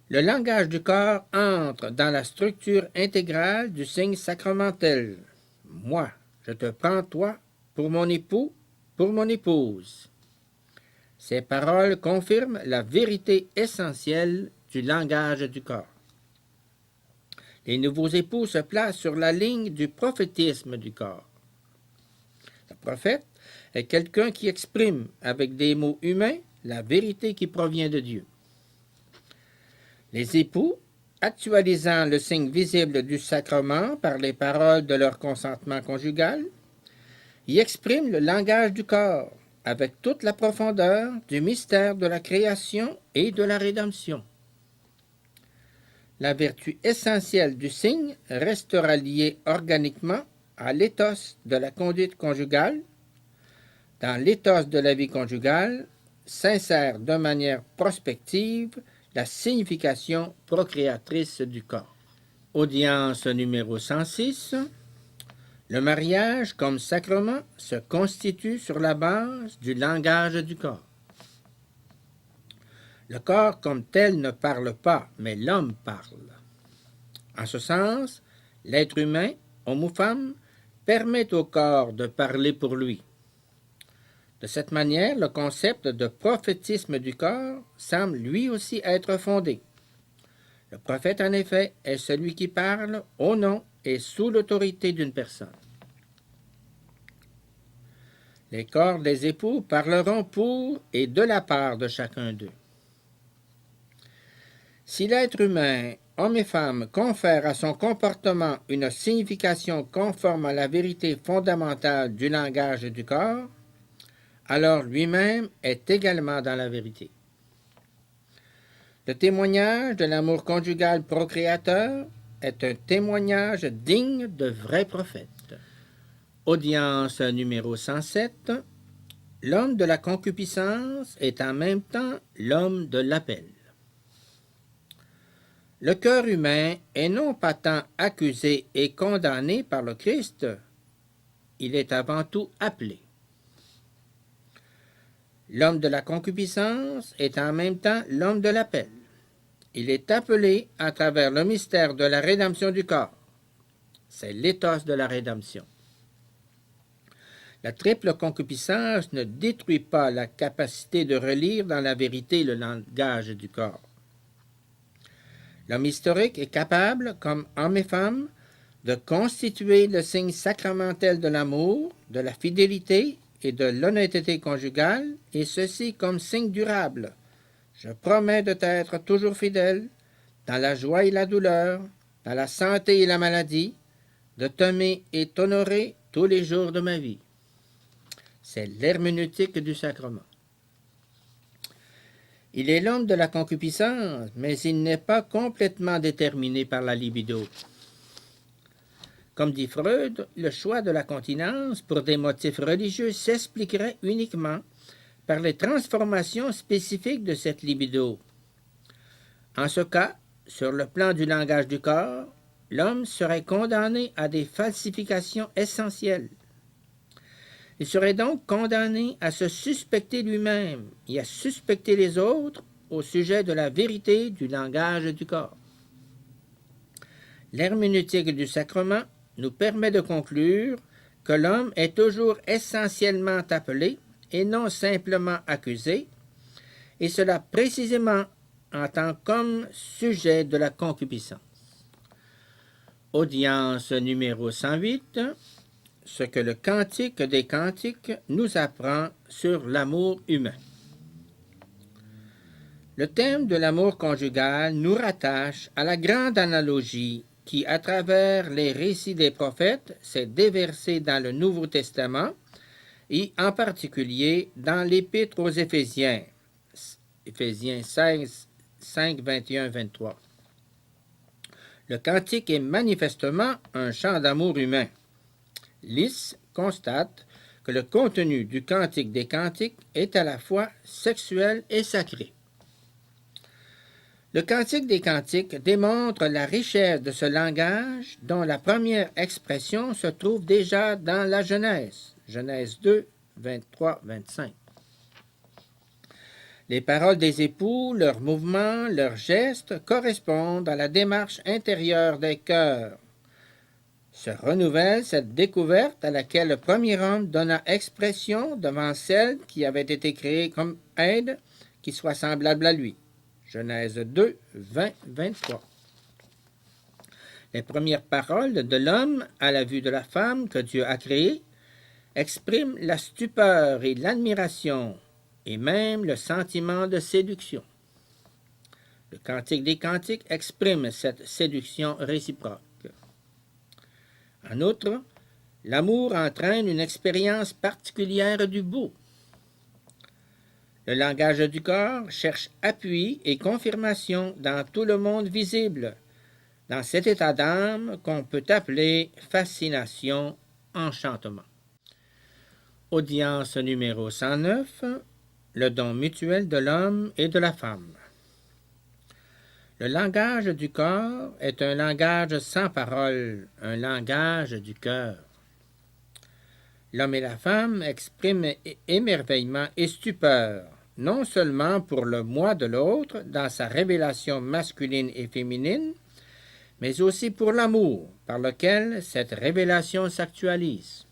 Le langage du corps entre dans la structure intégrale du signe sacramentel. Moi, je te prends toi pour mon époux, pour mon épouse. Ces paroles confirment la vérité essentielle du langage du corps. Les nouveaux époux se placent sur la ligne du prophétisme du corps. Le prophète est quelqu'un qui exprime avec des mots humains la vérité qui provient de Dieu. Les époux, actualisant le signe visible du sacrement par les paroles de leur consentement conjugal, y expriment le langage du corps avec toute la profondeur du mystère de la création et de la rédemption. La vertu essentielle du signe restera liée organiquement à l'éthos de la conduite conjugale. Dans l'éthos de la vie conjugale, s'insère de manière prospective la signification procréatrice du corps. Audience numéro 106. Le mariage comme sacrement se constitue sur la base du langage du corps. Le corps comme tel ne parle pas, mais l'homme parle. En ce sens, l'être humain, homme ou femme, permet au corps de parler pour lui. De cette manière, le concept de prophétisme du corps semble lui aussi être fondé. Le prophète, en effet, est celui qui parle au nom et sous l'autorité d'une personne. Les corps des époux parleront pour et de la part de chacun d'eux. Si l'être humain, homme et femme, confère à son comportement une signification conforme à la vérité fondamentale du langage du corps, alors lui-même est également dans la vérité. Le témoignage de l'amour conjugal procréateur est un témoignage digne de vrais prophètes. Audience numéro 107. L'homme de la concupiscence est en même temps l'homme de l'appel. Le cœur humain est non pas tant accusé et condamné par le Christ, il est avant tout appelé. L'homme de la concupiscence est en même temps l'homme de l'appel. Il est appelé à travers le mystère de la rédemption du corps. C'est l'éthos de la rédemption. La triple concupiscence ne détruit pas la capacité de relire dans la vérité le langage du corps. L'homme historique est capable, comme homme et femme, de constituer le signe sacramentel de l'amour, de la fidélité et de l'honnêteté conjugale, et ceci comme signe durable. Je promets de t'être toujours fidèle, dans la joie et la douleur, dans la santé et la maladie, de t'aimer et t'honorer tous les jours de ma vie. c'est l'herméneutique du sacrement. Il est l'homme de la concupiscence, mais il n'est pas complètement déterminé par la libido. Comme dit Freud, le choix de la continence pour des motifs religieux s'expliquerait uniquement par les transformations spécifiques de cette libido. En ce cas, sur le plan du langage du corps, l'homme serait condamné à des falsifications essentielles. Il serait donc condamné à se suspecter lui-même et à suspecter les autres au sujet de la vérité du langage du corps. L'herméneutique du sacrement nous permet de conclure que l'homme est toujours essentiellement appelé et non simplement accusé, et cela précisément en tant qu'homme sujet de la concupiscence. Audience numéro 108, ce que le Cantique des Cantiques nous apprend sur l'amour humain. Le thème de l'amour conjugal nous rattache à la grande analogie qui, à travers les récits des prophètes, s'est déversée dans le Nouveau Testament et en particulier dans l'Épître aux Éphésiens, Éphésiens 16, 5, 21, 23. Le cantique est manifestement un chant d'amour humain. Lys constate que le contenu du Cantique des Cantiques est à la fois sexuel et sacré. Le Cantique des Cantiques démontre la richesse de ce langage dont la première expression se trouve déjà dans la Genèse, Genèse 2, 23, 25. Les paroles des époux, leurs mouvements, leurs gestes correspondent à la démarche intérieure des cœurs. Se renouvelle cette découverte à laquelle le premier homme donna expression devant celle qui avait été créée comme aide, qui soit semblable à lui. Genèse 2, 20, 23. Les premières paroles de l'homme à la vue de la femme que Dieu a créée expriment la stupeur et l'admiration et même le sentiment de séduction. Le Cantique des Cantiques exprime cette séduction réciproque. En outre, l'amour entraîne une expérience particulière du beau. Le langage du corps cherche appui et confirmation dans tout le monde visible, dans cet état d'âme qu'on peut appeler fascination, enchantement. Audience numéro 109, le don mutuel de l'homme et de la femme. Le langage du corps est un langage sans parole, un langage du cœur. L'homme et la femme expriment émerveillement et stupeur, non seulement pour le moi de l'autre dans sa révélation masculine et féminine, mais aussi pour l'amour par lequel cette révélation s'actualise.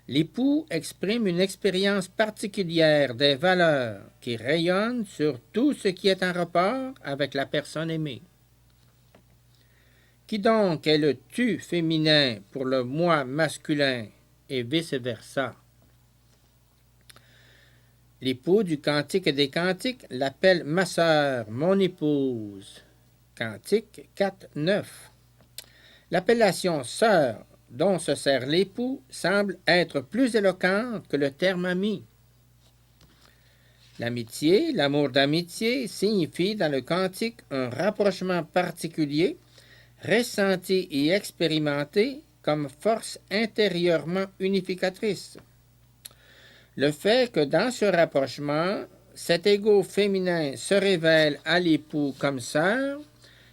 L'époux exprime une expérience particulière des valeurs qui rayonnent sur tout ce qui est en rapport avec la personne aimée. Qui donc est le tu féminin pour le moi masculin et vice-versa? L'époux du Cantique des Cantiques l'appelle ma sœur, mon épouse. Cantique 4, 9. L'appellation sœur dont se sert l'époux semble être plus éloquente que le terme ami. L'amitié, l'amour d'amitié, signifie dans le cantique un rapprochement particulier, ressenti et expérimenté comme force intérieurement unificatrice. Le fait que dans ce rapprochement, cet égo féminin se révèle à l'époux comme sœur,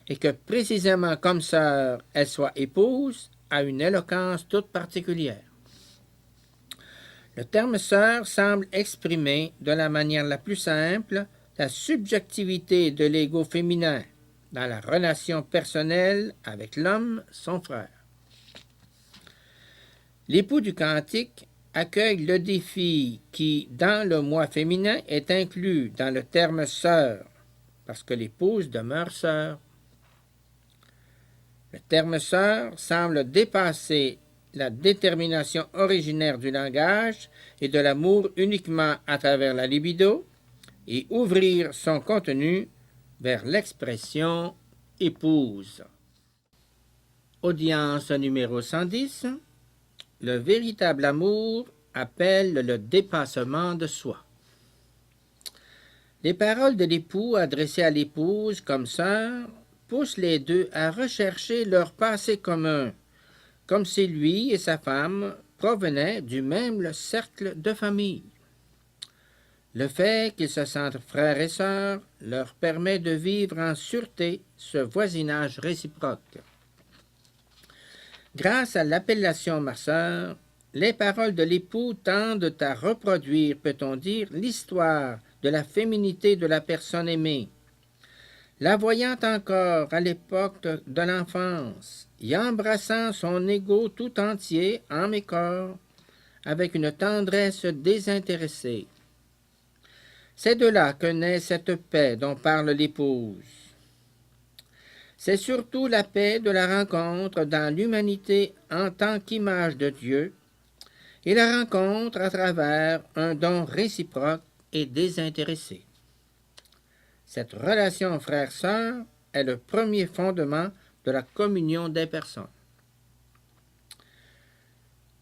et que précisément comme sœur, elle soit épouse, a une éloquence toute particulière. Le terme sœur semble exprimer de la manière la plus simple la subjectivité de l'ego féminin dans la relation personnelle avec l'homme, son frère. L'époux du cantique accueille le défi qui, dans le moi féminin, est inclus dans le terme sœur, parce que l'épouse demeure sœur. Le terme sœur semble dépasser la détermination originaire du langage et de l'amour uniquement à travers la libido et ouvrir son contenu vers l'expression épouse. Audience numéro 110. Le véritable amour appelle le dépassement de soi. Les paroles de l'époux adressées à l'épouse comme sœur poussent les deux à rechercher leur passé commun, comme si lui et sa femme provenaient du même cercle de famille. Le fait qu'ils se sentent frères et sœurs leur permet de vivre en sûreté ce voisinage réciproque. Grâce à l'appellation ma sœur, les paroles de l'époux tendent à reproduire, peut-on dire, l'histoire de la féminité de la personne aimée. La voyant encore à l'époque de l'enfance, y embrassant son égo tout entier, âme et corps, avec une tendresse désintéressée. C'est de là que naît cette paix dont parle l'épouse. C'est surtout la paix de la rencontre dans l'humanité en tant qu'image de Dieu, et la rencontre à travers un don réciproque et désintéressé. Cette relation frère-sœur est le premier fondement de la communion des personnes.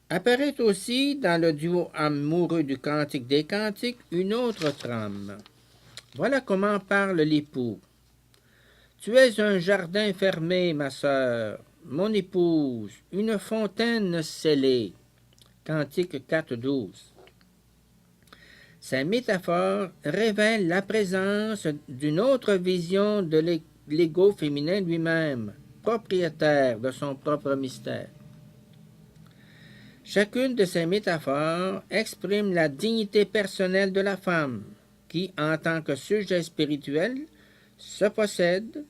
Apparaît aussi dans le duo amoureux du Cantique des Cantiques une autre trame. Voilà comment parle l'époux. Tu es un jardin fermé, ma sœur, mon épouse, une fontaine scellée. Cantique 4.12. Ces métaphores révèlent la présence d'une autre vision de l'ego féminin lui-même, propriétaire de son propre mystère. Chacune de ces métaphores exprime la dignité personnelle de la femme, qui, en tant que sujet spirituel, se possède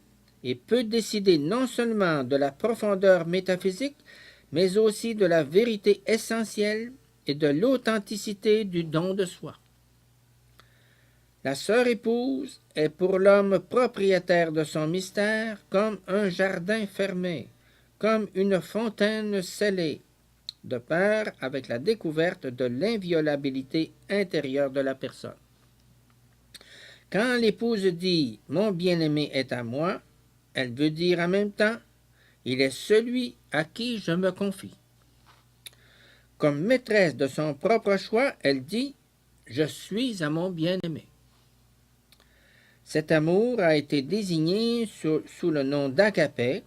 et peut décider non seulement de la profondeur métaphysique, mais aussi de la vérité essentielle et de l'authenticité du don de soi. La sœur épouse est pour l'homme propriétaire de son mystère comme un jardin fermé, comme une fontaine scellée, de pair avec la découverte de l'inviolabilité intérieure de la personne. Quand l'épouse dit « Mon bien-aimé est à moi », elle veut dire en même temps « Il est celui à qui je me confie ». Comme maîtresse de son propre choix, elle dit « Je suis à mon bien-aimé ». Cet amour a été désigné sous le nom d'agapé,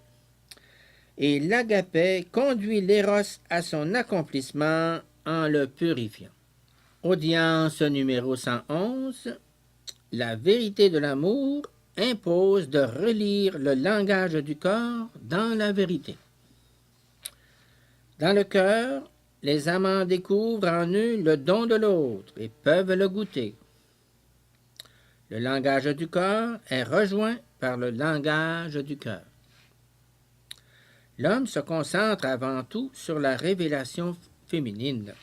et l'agapé conduit l'éros à son accomplissement en le purifiant. Audience numéro 111. La vérité de l'amour impose de relire le langage du corps dans la vérité. Dans le cœur, les amants découvrent en eux le don de l'autre et peuvent le goûter. Le langage du corps est rejoint par le langage du cœur. L'homme se concentre avant tout sur la révélation féminine.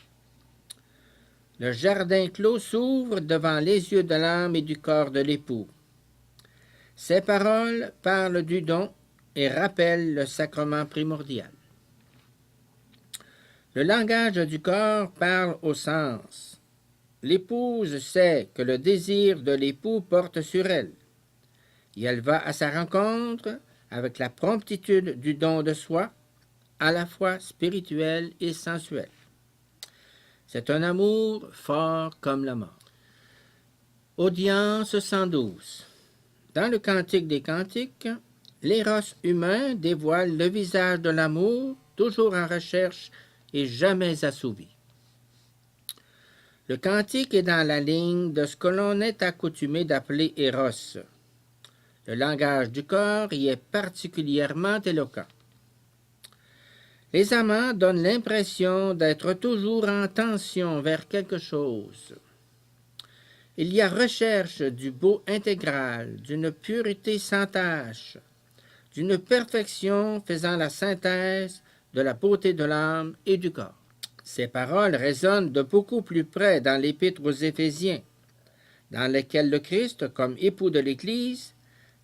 Le jardin clos s'ouvre devant les yeux de l'âme et du corps de l'époux. Ces paroles parlent du don et rappellent le sacrement primordial. Le langage du corps parle au sens. L'épouse sait que le désir de l'époux porte sur elle, et elle va à sa rencontre avec la promptitude du don de soi, à la fois spirituel et sensuel. C'est un amour fort comme la mort. Audience 112. Dans le Cantique des Cantiques, l'éros humain dévoile le visage de l'amour, toujours en recherche et jamais assouvi. Le cantique est dans la ligne de ce que l'on est accoutumé d'appeler éros. Le langage du corps y est particulièrement éloquent. Les amants donnent l'impression d'être toujours en tension vers quelque chose. Il y a recherche du beau intégral, d'une pureté sans tache, d'une perfection faisant la synthèse de la beauté de l'âme et du corps. Ces paroles résonnent de beaucoup plus près dans l'Épître aux Éphésiens, dans lequel le Christ, comme époux de l'Église,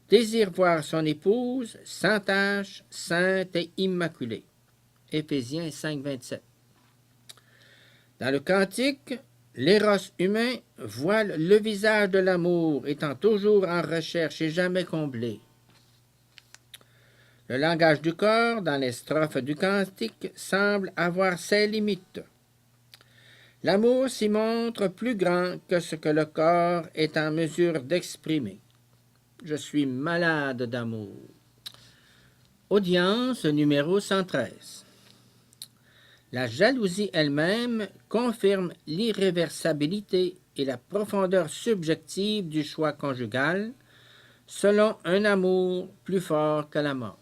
désire voir son épouse sans tache, sainte et immaculée. Éphésiens 5, 27. Dans le Cantique, l'éros humain voile le visage de l'amour, étant toujours en recherche et jamais comblé. Le langage du corps, dans les strophes du Cantique, semble avoir ses limites. L'amour s'y montre plus grand que ce que le corps est en mesure d'exprimer. Je suis malade d'amour. Audience numéro 113. La jalousie elle-même confirme l'irréversibilité et la profondeur subjective du choix conjugal selon un amour plus fort que la mort.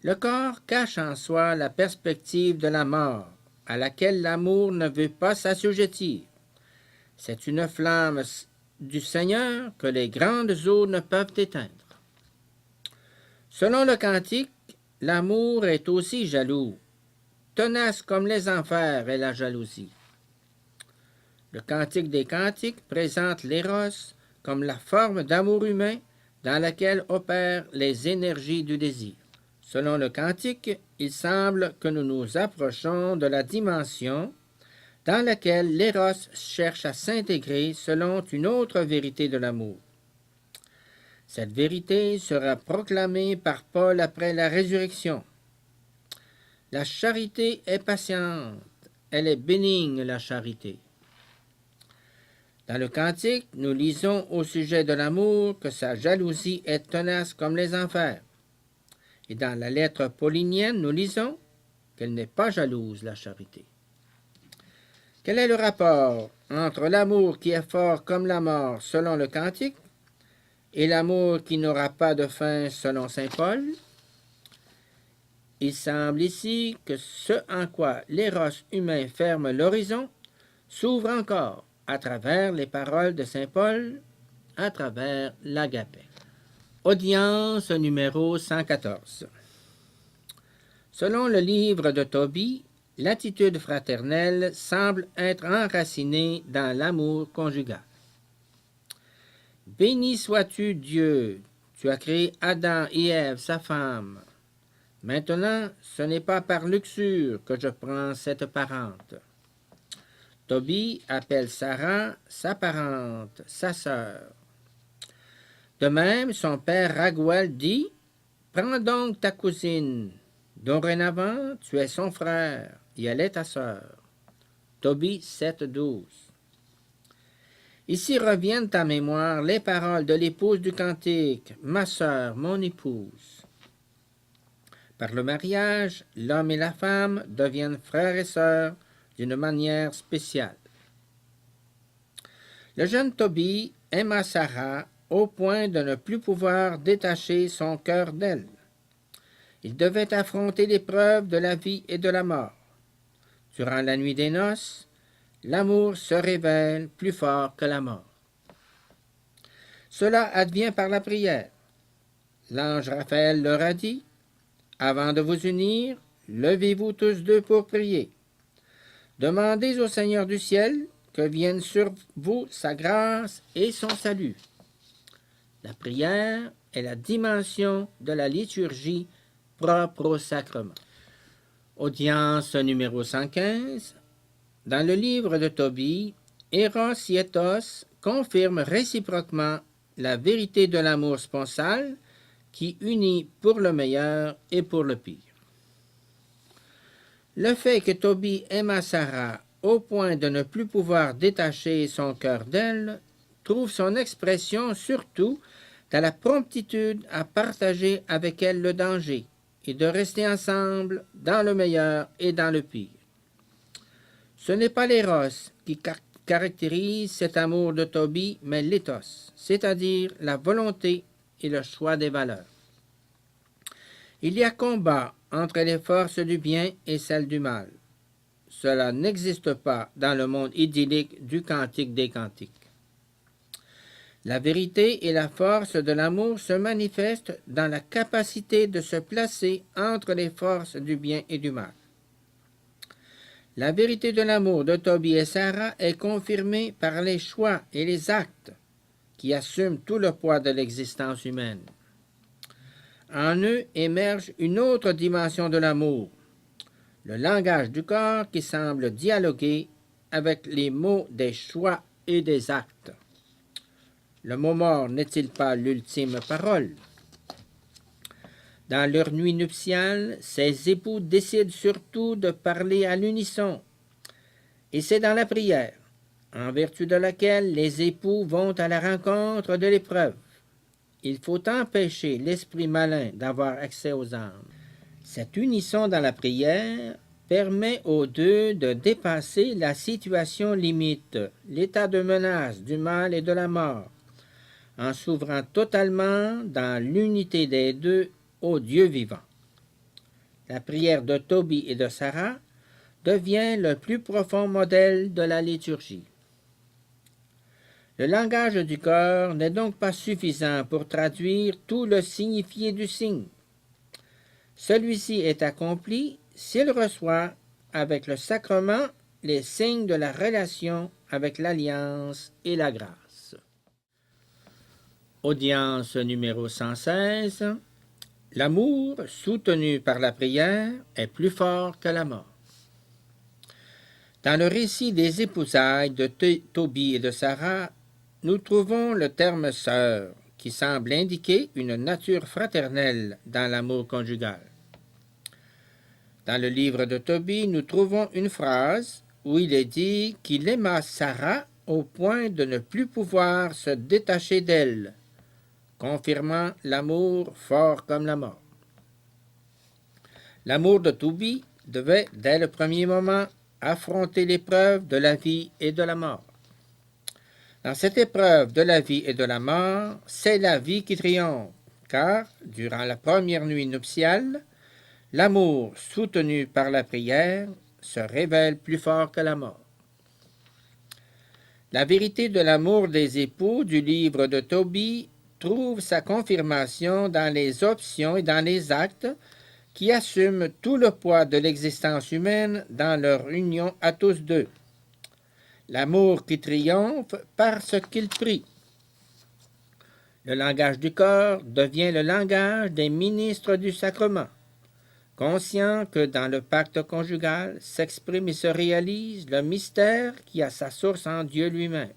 Le corps cache en soi la perspective de la mort, à laquelle l'amour ne veut pas s'assujettir. C'est une flamme du Seigneur que les grandes eaux ne peuvent éteindre. Selon le cantique, l'amour est aussi jaloux. Tenace comme les enfers est la jalousie. Le cantique des cantiques présente l'éros comme la forme d'amour humain dans laquelle opèrent les énergies du désir. Selon le cantique, il semble que nous nous approchons de la dimension dans laquelle l'éros cherche à s'intégrer selon une autre vérité de l'amour. Cette vérité sera proclamée par Paul après la résurrection. La charité est patiente, elle est bénigne, la charité. Dans le cantique, nous lisons au sujet de l'amour que sa jalousie est tenace comme les enfers. Et dans la lettre paulinienne, nous lisons qu'elle n'est pas jalouse, la charité. Quel est le rapport entre l'amour qui est fort comme la mort selon le cantique et l'amour qui n'aura pas de fin selon saint Paul? Il semble ici que ce en quoi l'éros humain ferme l'horizon s'ouvre encore à travers les paroles de saint Paul, à travers l'agapé. Audience numéro 114. Selon le livre de Tobie, l'attitude fraternelle semble être enracinée dans l'amour conjugal. Béni sois-tu, Dieu, tu as créé Adam et Ève, sa femme. Maintenant, ce n'est pas par luxure que je prends cette parente. Tobie appelle Sarah sa parente, sa sœur. De même, son père Raguel dit « Prends donc ta cousine. Dorénavant, tu es son frère, et elle est ta sœur. » Tobie 7,12. Ici reviennent à mémoire les paroles de l'épouse du cantique « Ma sœur, mon épouse ». Par le mariage, l'homme et la femme deviennent frères et sœurs d'une manière spéciale. Le jeune Tobie aima Sarah au point de ne plus pouvoir détacher son cœur d'elle. Il devait affronter l'épreuve de la vie et de la mort. Durant la nuit des noces, l'amour se révèle plus fort que la mort. Cela advient par la prière. L'ange Raphaël leur a dit « Avant de vous unir, levez-vous tous deux pour prier. Demandez au Seigneur du ciel que vienne sur vous sa grâce et son salut. » La prière est la dimension de la liturgie propre au sacrement. Audience numéro 115. Dans le livre de Tobie, Eros et Ethos confirment réciproquement la vérité de l'amour sponsal qui unit pour le meilleur et pour le pire. Le fait que Tobie aima Sarah au point de ne plus pouvoir détacher son cœur d'elle trouve son expression surtout dans la promptitude à partager avec elle le danger et de rester ensemble dans le meilleur et dans le pire. Ce n'est pas l'éros qui caractérise cet amour de Tobie, mais l'éthos, c'est-à-dire la volonté et le choix des valeurs. Il y a combat entre les forces du bien et celles du mal. Cela n'existe pas dans le monde idyllique du Cantique des Cantiques. La vérité et la force de l'amour se manifestent dans la capacité de se placer entre les forces du bien et du mal. La vérité de l'amour de Tobie et Sarah est confirmée par les choix et les actes qui assument tout le poids de l'existence humaine. En eux émerge une autre dimension de l'amour, le langage du corps qui semble dialoguer avec les mots des choix et des actes. Le mot mort n'est-il pas l'ultime parole? Dans leur nuit nuptiale, ces époux décident surtout de parler à l'unisson, Et c'est dans la prière, en vertu de laquelle les époux vont à la rencontre de l'épreuve. Il faut empêcher l'esprit malin d'avoir accès aux âmes. Cette unisson dans la prière permet aux deux de dépasser la situation limite, l'état de menace du mal et de la mort, en s'ouvrant totalement dans l'unité des deux au Dieu vivant. La prière de Tobie et de Sarah devient le plus profond modèle de la liturgie. Le langage du corps n'est donc pas suffisant pour traduire tout le signifié du signe. Celui-ci est accompli s'il reçoit avec le sacrement les signes de la relation avec l'alliance et la grâce. Audience numéro 116. L'amour, soutenu par la prière, est plus fort que la mort. Dans le récit des épousailles de Tobie et de Sarah, nous trouvons le terme sœur, qui semble indiquer une nature fraternelle dans l'amour conjugal. Dans le livre de Tobie, nous trouvons une phrase où il est dit qu'il aima Sarah au point de ne plus pouvoir se détacher d'elle, confirmant l'amour fort comme la mort. L'amour de Tobie devait, dès le premier moment, affronter l'épreuve de la vie et de la mort. Dans cette épreuve de la vie et de la mort, c'est la vie qui triomphe, car, durant la première nuit nuptiale, l'amour soutenu par la prière se révèle plus fort que la mort. La vérité de l'amour des époux du livre de Tobie trouve sa confirmation dans les options et dans les actes qui assument tout le poids de l'existence humaine dans leur union à tous deux. L'amour qui triomphe parce qu'il prie. Le langage du corps devient le langage des ministres du sacrement, conscient que dans le pacte conjugal s'exprime et se réalise le mystère qui a sa source en Dieu lui-même.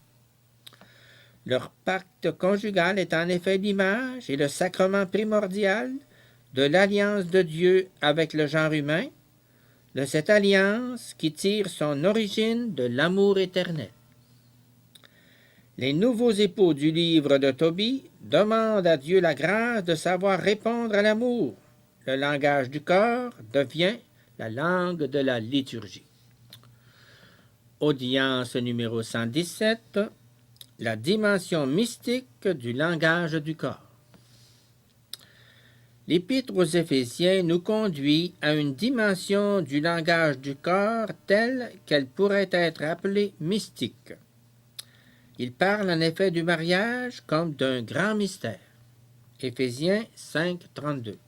Leur pacte conjugal est en effet l'image et le sacrement primordial de l'alliance de Dieu avec le genre humain, de cette alliance qui tire son origine de l'amour éternel. Les nouveaux époux du livre de Tobie demandent à Dieu la grâce de savoir répondre à l'amour. Le langage du corps devient la langue de la liturgie. Audience numéro 117. La dimension mystique du langage du corps. L'Épître aux Éphésiens nous conduit à une dimension du langage du corps telle qu'elle pourrait être appelée mystique. Il parle en effet du mariage comme d'un grand mystère. Éphésiens 5, 32.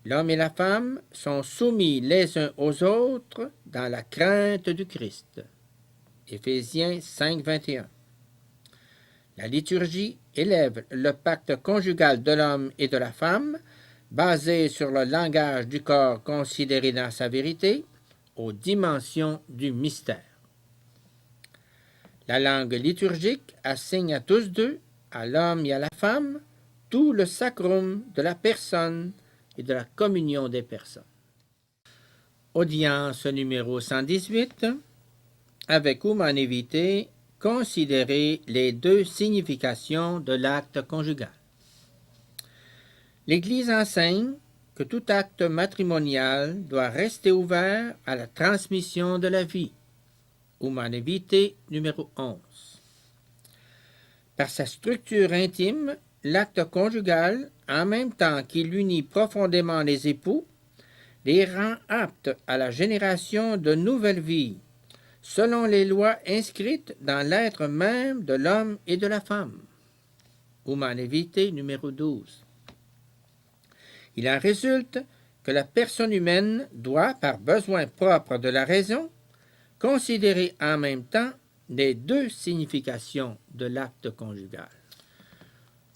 L'homme et la femme sont soumis les uns aux autres dans la crainte du Christ. Éphésiens 5, 21. La liturgie élève le pacte conjugal de l'homme et de la femme, basé sur le langage du corps considéré dans sa vérité, aux dimensions du mystère. La langue liturgique assigne à tous deux, à l'homme et à la femme, tout le sacrum de la personne et de la communion des personnes. Audience numéro 118. Avec humanité, considérer les deux significations de l'acte conjugal. L'Église enseigne que tout acte matrimonial doit rester ouvert à la transmission de la vie. Humanité numéro 11. Par sa structure intime, l'acte conjugal, en même temps qu'il unit profondément les époux, les rend aptes à la génération de nouvelles vies, selon les lois inscrites dans l'être même de l'homme et de la femme. Humanité numéro 12. Il en résulte que la personne humaine doit, par besoin propre de la raison, considérer en même temps les deux significations de l'acte conjugal.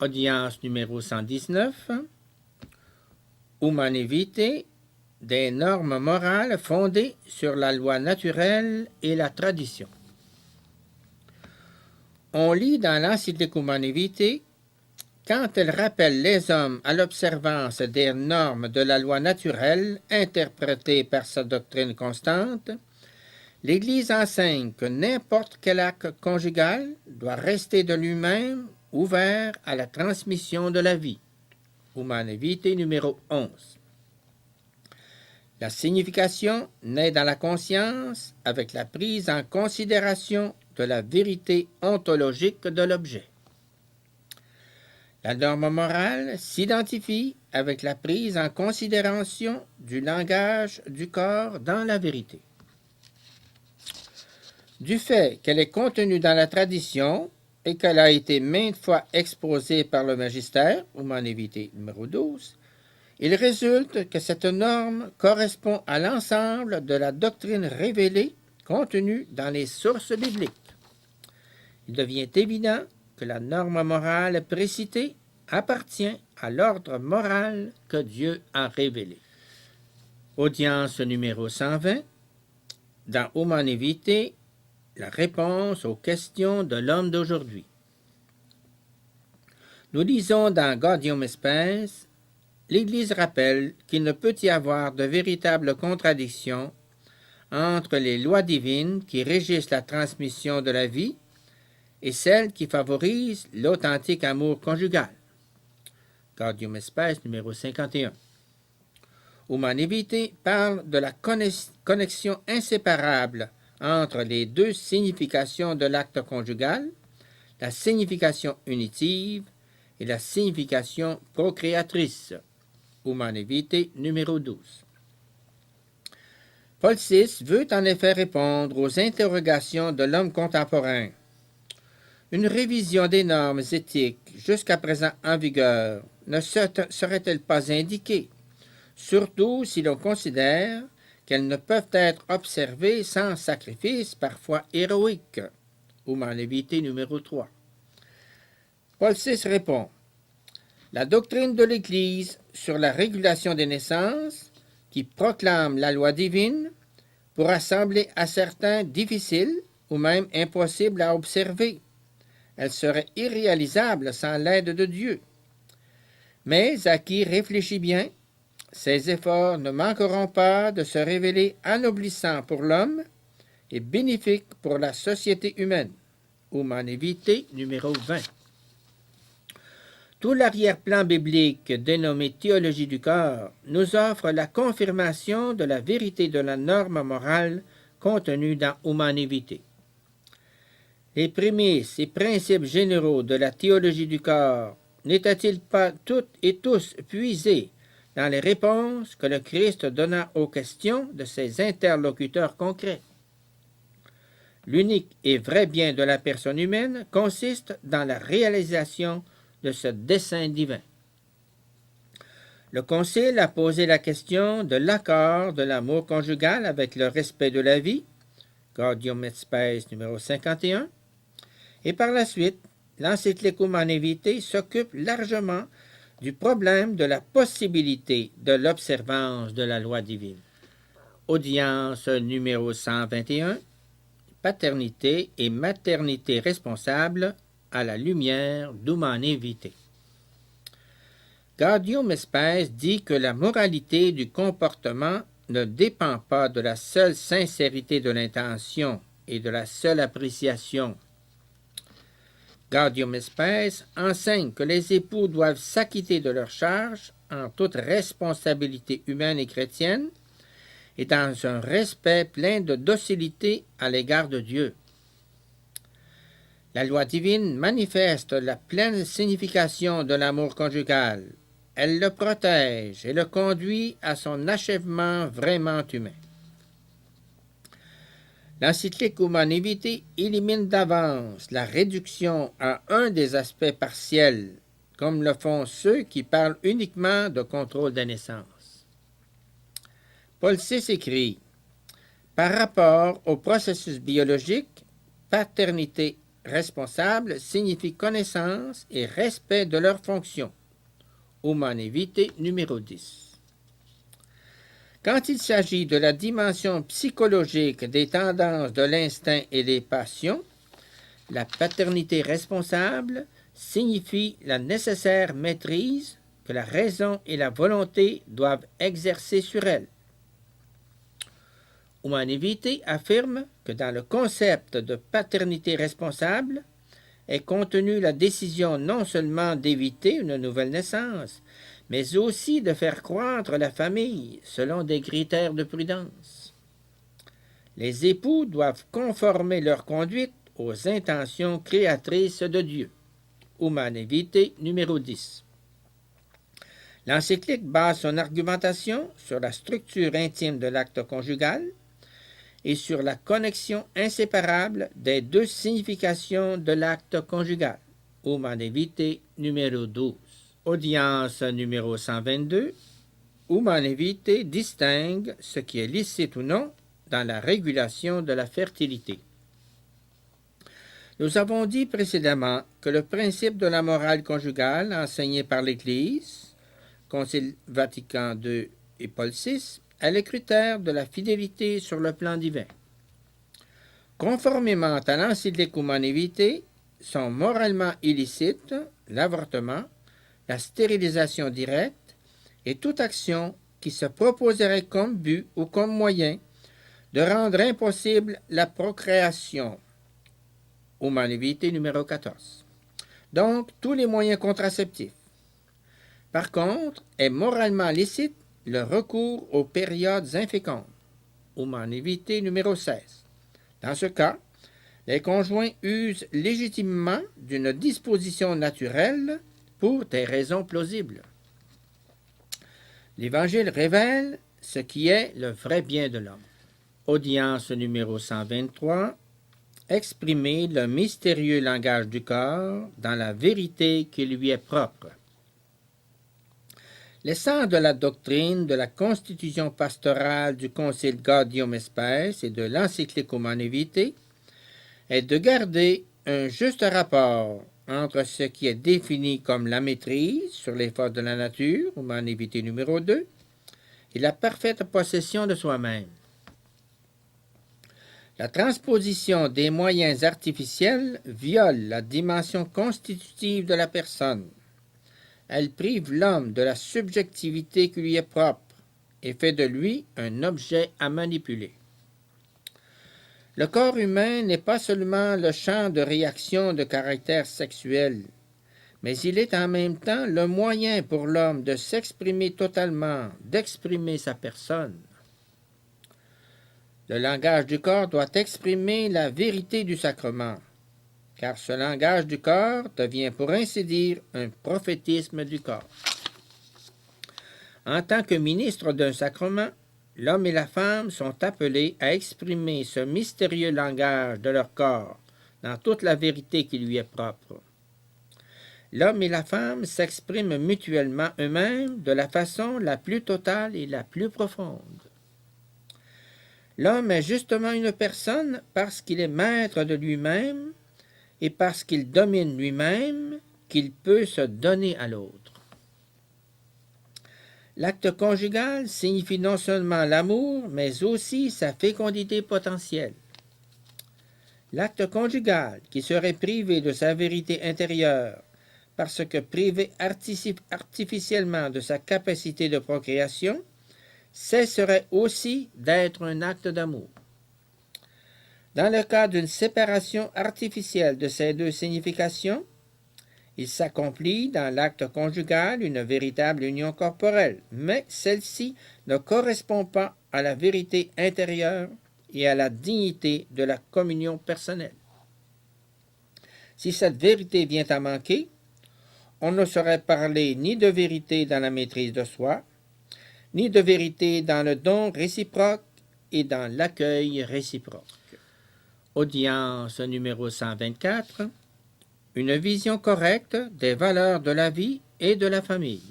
Audience numéro 119. Humanité, des normes morales fondées sur la loi naturelle et la tradition. On lit dans l'encyclique Humanae Vitae, quand elle rappelle les hommes à l'observance des normes de la loi naturelle interprétée par sa doctrine constante, L'Église enseigne que n'importe quel acte conjugal doit rester de lui-même ouvert à la transmission de la vie. Humanae Vitae numéro 11. La signification naît dans la conscience avec la prise en considération de la vérité ontologique de l'objet. La norme morale s'identifie avec la prise en considération du langage du corps dans la vérité. Du fait qu'elle est contenue dans la tradition et qu'elle a été maintes fois exposée par le magistère, Humanae Vitae numéro 12, il résulte que cette norme correspond à l'ensemble de la doctrine révélée contenue dans les sources bibliques. Il devient évident que la norme morale précitée appartient à l'ordre moral que Dieu a révélé. Audience numéro 120. Dans Humanae Vitae, la réponse aux questions de l'homme d'aujourd'hui. Nous lisons dans Gaudium Spes, l'Église rappelle qu'il ne peut y avoir de véritable contradiction entre les lois divines qui régissent la transmission de la vie et celles qui favorisent l'authentique amour conjugal. Gaudium Spes numéro 51. Humanae Vitae parle de la connexion inséparable entre les deux significations de l'acte conjugal, la signification unitive et la signification procréatrice. Humanae Vitae numéro 12. Paul VI veut en effet répondre aux interrogations de l'homme contemporain. Une révision des normes éthiques jusqu'à présent en vigueur ne serait-elle pas indiquée, surtout si l'on considère qu'elles ne peuvent être observées sans sacrifice parfois héroïque. Humanae Vitae numéro 3. Paul VI répond: la doctrine de l'Église sur la régulation des naissances, qui proclame la loi divine, pourra sembler à certains difficile ou même impossible à observer. Elle serait irréalisable sans l'aide de Dieu. Mais à qui réfléchit bien, ces efforts ne manqueront pas de se révéler anoblissants pour l'homme et bénéfiques pour la société humaine. Humanae Vitae numéro 20. Tout l'arrière-plan biblique dénommé théologie du corps nous offre la confirmation de la vérité de la norme morale contenue dans Humanae Vitae. Les prémices et principes généraux de la théologie du corps n'étaient-ils pas toutes et tous puisés dans les réponses que le Christ donna aux questions de ses interlocuteurs concrets? L'unique et vrai bien de la personne humaine consiste dans la réalisation de ce dessein divin. Le Concile a posé la question de l'accord de l'amour conjugal avec le respect de la vie, Gaudium et Spes numéro 51, et par la suite, l'encyclique Humanae Vitae s'occupe largement du problème de la possibilité de l'observance de la loi divine. Audience numéro 121, paternité et maternité responsables à la lumière d'Humanae Vitae. Gaudium Spes dit que la moralité du comportement ne dépend pas de la seule sincérité de l'intention et de la seule appréciation. Gaudium Spes enseigne que les époux doivent s'acquitter de leurs charges en toute responsabilité humaine et chrétienne et dans un respect plein de docilité à l'égard de Dieu. La loi divine manifeste la pleine signification de l'amour conjugal. Elle le protège et le conduit à son achèvement vraiment humain. L'encyclique Humanae Vitae élimine d'avance la réduction à un des aspects partiels, comme le font ceux qui parlent uniquement de contrôle des naissances. Paul VI écrit: par rapport au processus biologique, paternité responsable signifie connaissance et respect de leurs fonctions. Humanae Vitae numéro 10. Quand il s'agit de la dimension psychologique des tendances de l'instinct et des passions, la paternité responsable signifie la nécessaire maîtrise que la raison et la volonté doivent exercer sur elle. Humane Vitae affirme que dans le concept de paternité responsable est contenue la décision non seulement d'éviter une nouvelle naissance, mais aussi de faire croître la famille selon des critères de prudence. Les époux doivent conformer leur conduite aux intentions créatrices de Dieu. Humane Vitae numéro 10. L'encyclique base son argumentation sur la structure intime de l'acte conjugal et sur la connexion inséparable des deux significations de l'acte conjugal. Humane Vitae numéro 12. Audience numéro 122. Humane Vitae distingue ce qui est licite ou non dans la régulation de la fertilité. Nous avons dit précédemment que le principe de la morale conjugale enseigné par l'Église, Concile Vatican II et Paul VI, est le critère de la fidélité sur le plan divin. Conformément à l'encyclique Humane Vitae, sont moralement illicites l'avortement, la stérilisation directe et toute action qui se proposerait comme but ou comme moyen de rendre impossible la procréation. Humane Vitae numéro 14. Donc, tous les moyens contraceptifs. Par contre, est moralement licite le recours aux périodes infécondes. Humane Vitae numéro 16. Dans ce cas, les conjoints usent légitimement d'une disposition naturelle pour des raisons plausibles. L'Évangile révèle ce qui est le vrai bien de l'homme. Audience numéro 123. Exprimer le mystérieux langage du corps dans la vérité qui lui est propre. L'essence de la doctrine de la constitution pastorale du Concile Gaudium Spes et de l'encyclique Humane Vitae est de garder un juste rapport entre ce qui est défini comme la maîtrise sur les forces de la nature, Humane Vitae numéro 2, et la parfaite possession de soi-même. La transposition des moyens artificiels viole la dimension constitutive de la personne. Elle prive l'homme de la subjectivité qui lui est propre et fait de lui un objet à manipuler. Le corps humain n'est pas seulement le champ de réaction de caractère sexuel, mais il est en même temps le moyen pour l'homme de s'exprimer totalement, d'exprimer sa personne. Le langage du corps doit exprimer la vérité du sacrement, car ce langage du corps devient pour ainsi dire un prophétisme du corps. En tant que ministre d'un sacrement, l'homme et la femme sont appelés à exprimer ce mystérieux langage de leur corps dans toute la vérité qui lui est propre. L'homme et la femme s'expriment mutuellement eux-mêmes de la façon la plus totale et la plus profonde. L'homme est justement une personne parce qu'il est maître de lui-même et parce qu'il domine lui-même qu'il peut se donner à l'autre. L'acte conjugal signifie non seulement l'amour, mais aussi sa fécondité potentielle. L'acte conjugal, qui serait privé de sa vérité intérieure, parce que privé artificiellement de sa capacité de procréation, cesserait aussi d'être un acte d'amour. Dans le cas d'une séparation artificielle de ces deux significations, il s'accomplit dans l'acte conjugal une véritable union corporelle, mais celle-ci ne correspond pas à la vérité intérieure et à la dignité de la communion personnelle. Si cette vérité vient à manquer, on ne saurait parler ni de vérité dans la maîtrise de soi, ni de vérité dans le don réciproque et dans l'accueil réciproque. Audience numéro 124. Une vision correcte des valeurs de la vie et de la famille.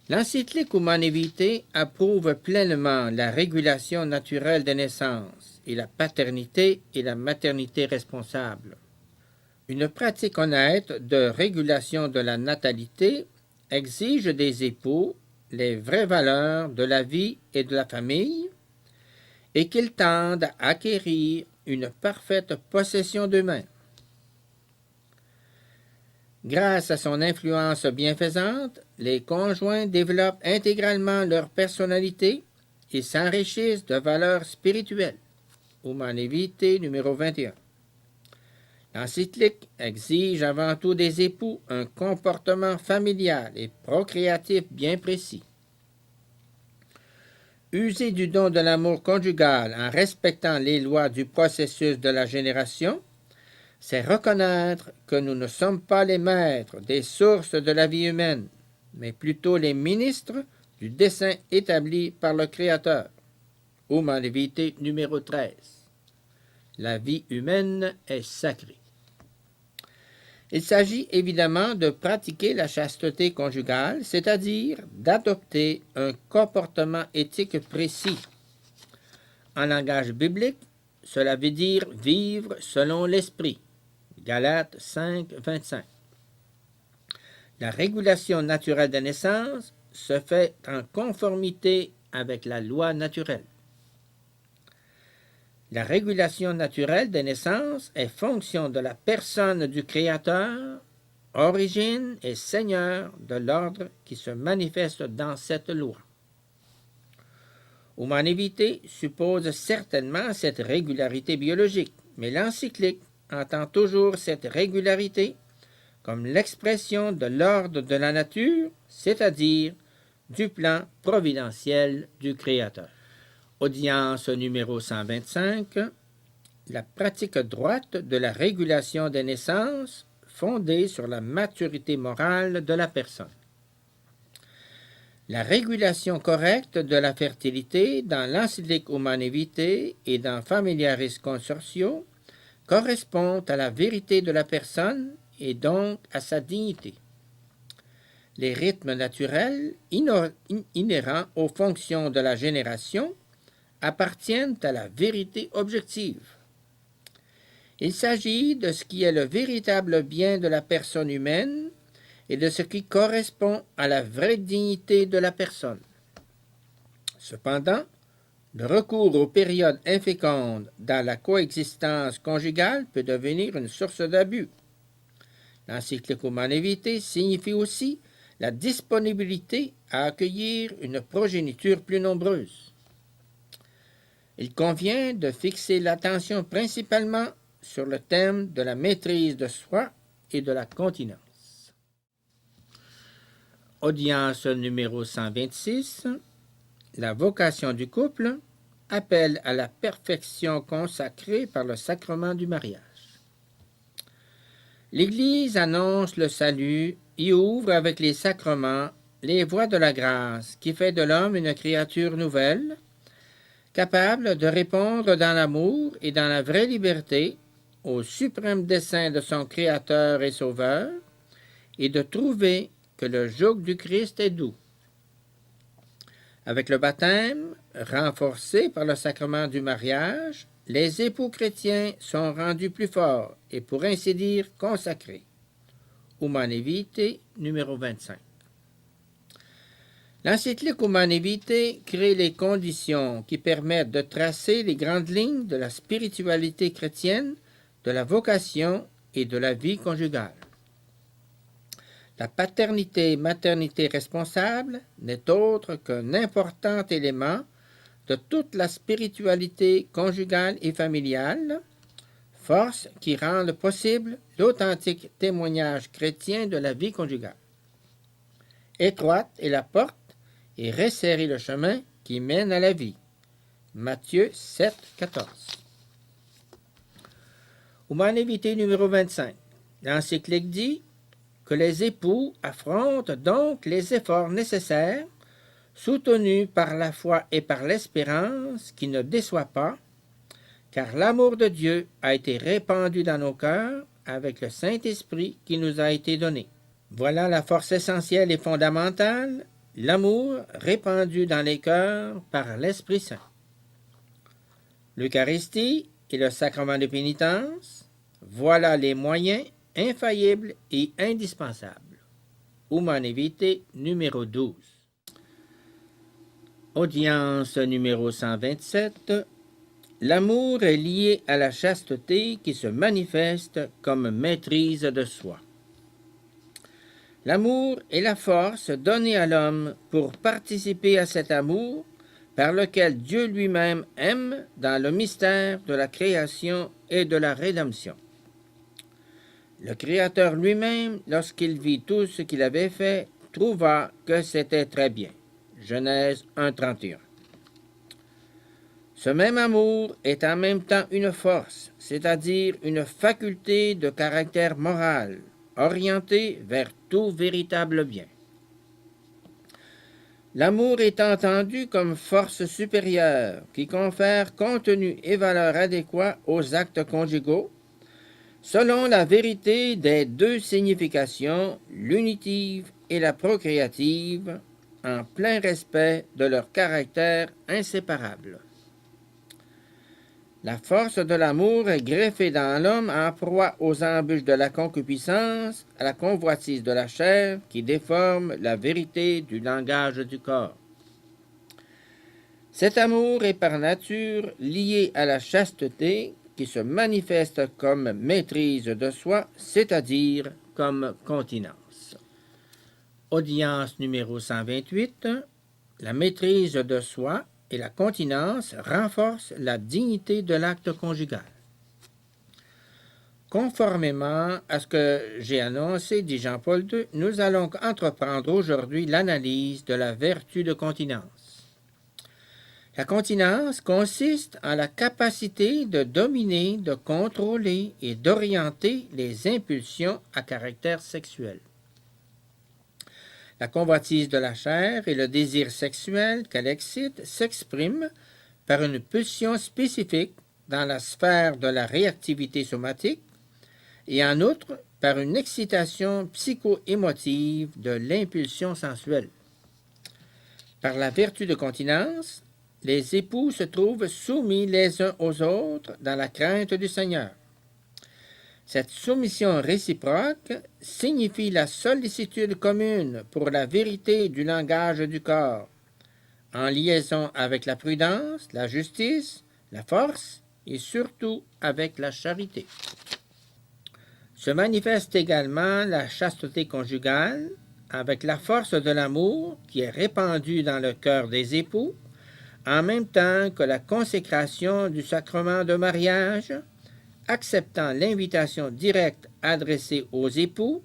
L'encyclique Humane Vitae approuve pleinement la régulation naturelle des naissances et la paternité et la maternité responsables. Une pratique honnête de régulation de la natalité exige des époux les vraies valeurs de la vie et de la famille et qu'ils tendent à acquérir une parfaite possession d'eux-mêmes. Grâce à son influence bienfaisante, les conjoints développent intégralement leur personnalité et s'enrichissent de valeurs spirituelles. Humanae Vitae numéro 21. L'encyclique exige avant tout des époux un comportement familial et procréatif bien précis. User du don de l'amour conjugal en respectant les lois du processus de la génération, c'est reconnaître que nous ne sommes pas les maîtres des sources de la vie humaine, mais plutôt les ministres du dessein établi par le Créateur. Humanae Vitae numéro 13. La vie humaine est sacrée. Il s'agit évidemment de pratiquer la chasteté conjugale, c'est-à-dire d'adopter un comportement éthique précis. En langage biblique, cela veut dire vivre selon l'esprit. Galates 5, 25. La régulation naturelle des naissances se fait en conformité avec la loi naturelle. La régulation naturelle des naissances est fonction de la personne du Créateur, origine et seigneur de l'ordre qui se manifeste dans cette loi. Humanae Vitae suppose certainement cette régularité biologique, mais l'encyclique entend toujours cette régularité comme l'expression de l'ordre de la nature, c'est-à-dire du plan providentiel du Créateur. Audience numéro 125. La pratique droite de la régulation des naissances fondée sur la maturité morale de la personne. La régulation correcte de la fertilité dans l'encyclique Humanae Vitae et dans Familiaris Consortio correspond à la vérité de la personne et donc à sa dignité. Les rythmes naturels inhérents aux fonctions de la génération appartiennent à la vérité objective. Il s'agit de ce qui est le véritable bien de la personne humaine et de ce qui correspond à la vraie dignité de la personne. Cependant, le recours aux périodes infécondes dans la coexistence conjugale peut devenir une source d'abus. L'encyclique Humanae Vitae signifie aussi la disponibilité à accueillir une progéniture plus nombreuse. Il convient de fixer l'attention principalement sur le thème de la maîtrise de soi et de la continence. Audience numéro 126. La vocation du couple appelle à la perfection consacrée par le sacrement du mariage. L'Église annonce le salut et ouvre avec les sacrements les voies de la grâce qui fait de l'homme une créature nouvelle, capable de répondre dans l'amour et dans la vraie liberté au suprême dessein de son Créateur et Sauveur, et de trouver que le joug du Christ est doux. Avec le baptême, renforcé par le sacrement du mariage, les époux chrétiens sont rendus plus forts et pour ainsi dire consacrés. Humanae Vitae, numéro 25. L'encyclique Humanae Vitae crée les conditions qui permettent de tracer les grandes lignes de la spiritualité chrétienne, de la vocation et de la vie conjugale. La paternité-maternité responsable n'est autre qu'un important élément de toute la spiritualité conjugale et familiale, force qui rend possible l'authentique témoignage chrétien de la vie conjugale. Étroite est la porte et resserré le chemin qui mène à la vie. Matthieu 7, 14. Humanae Vitae numéro 25. L'encyclique dit que les époux affrontent donc les efforts nécessaires, soutenus par la foi et par l'espérance qui ne déçoit pas, car l'amour de Dieu a été répandu dans nos cœurs avec le Saint-Esprit qui nous a été donné. Voilà la force essentielle et fondamentale, l'amour répandu dans les cœurs par l'Esprit Saint. L'Eucharistie et le sacrement de pénitence, voilà les moyens infaillibles et indispensables. Humanae Vitae numéro 12. Audience numéro 127. L'amour est lié à la chasteté qui se manifeste comme maîtrise de soi. L'amour est la force donnée à l'homme pour participer à cet amour par lequel Dieu lui-même aime dans le mystère de la création et de la rédemption. Le Créateur lui-même, lorsqu'il vit tout ce qu'il avait fait, trouva que c'était très bien. Genèse 1,31. Ce même amour est en même temps une force, c'est-à-dire une faculté de caractère moral, orientée vers tout véritable bien. L'amour est entendu comme force supérieure qui confère contenu et valeur adéquats aux actes conjugaux, selon la vérité des deux significations, l'unitive et la procréative, en plein respect de leur caractère inséparable. La force de l'amour est greffée dans l'homme en proie aux embûches de la concupiscence, à la convoitise de la chair qui déforme la vérité du langage du corps. Cet amour est par nature lié à la chasteté qui se manifeste comme maîtrise de soi, c'est-à-dire comme continence. Audience numéro 128. La maîtrise de soi et la continence renforcent la dignité de l'acte conjugal. Conformément à ce que j'ai annoncé, dit Jean-Paul II, nous allons entreprendre aujourd'hui l'analyse de la vertu de continence. La continence consiste en la capacité de dominer, de contrôler et d'orienter les impulsions à caractère sexuel. La convoitise de la chair et le désir sexuel qu'elle excite s'expriment par une pulsion spécifique dans la sphère de la réactivité somatique et en outre par une excitation psycho-émotive de l'impulsion sensuelle. Par la vertu de continence, les époux se trouvent soumis les uns aux autres dans la crainte du Seigneur. Cette soumission réciproque signifie la sollicitude commune pour la vérité du langage du corps, en liaison avec la prudence, la justice, la force et surtout avec la charité. Se manifeste également la chasteté conjugale avec la force de l'amour qui est répandue dans le cœur des époux, en même temps que la consécration du sacrement de mariage, acceptant l'invitation directe adressée aux époux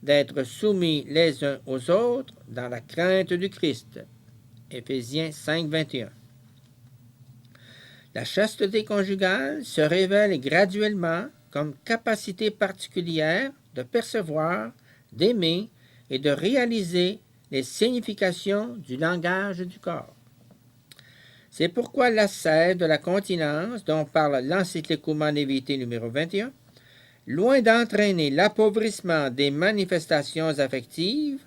d'être soumis les uns aux autres dans la crainte du Christ. Éphésiens 5, 21. La chasteté conjugale se révèle graduellement comme capacité particulière de percevoir, d'aimer et de réaliser les significations du langage du corps. C'est pourquoi l'ascèse de la continence, dont parle l'encyclique Humanae Vitae numéro 21, loin d'entraîner l'appauvrissement des manifestations affectives,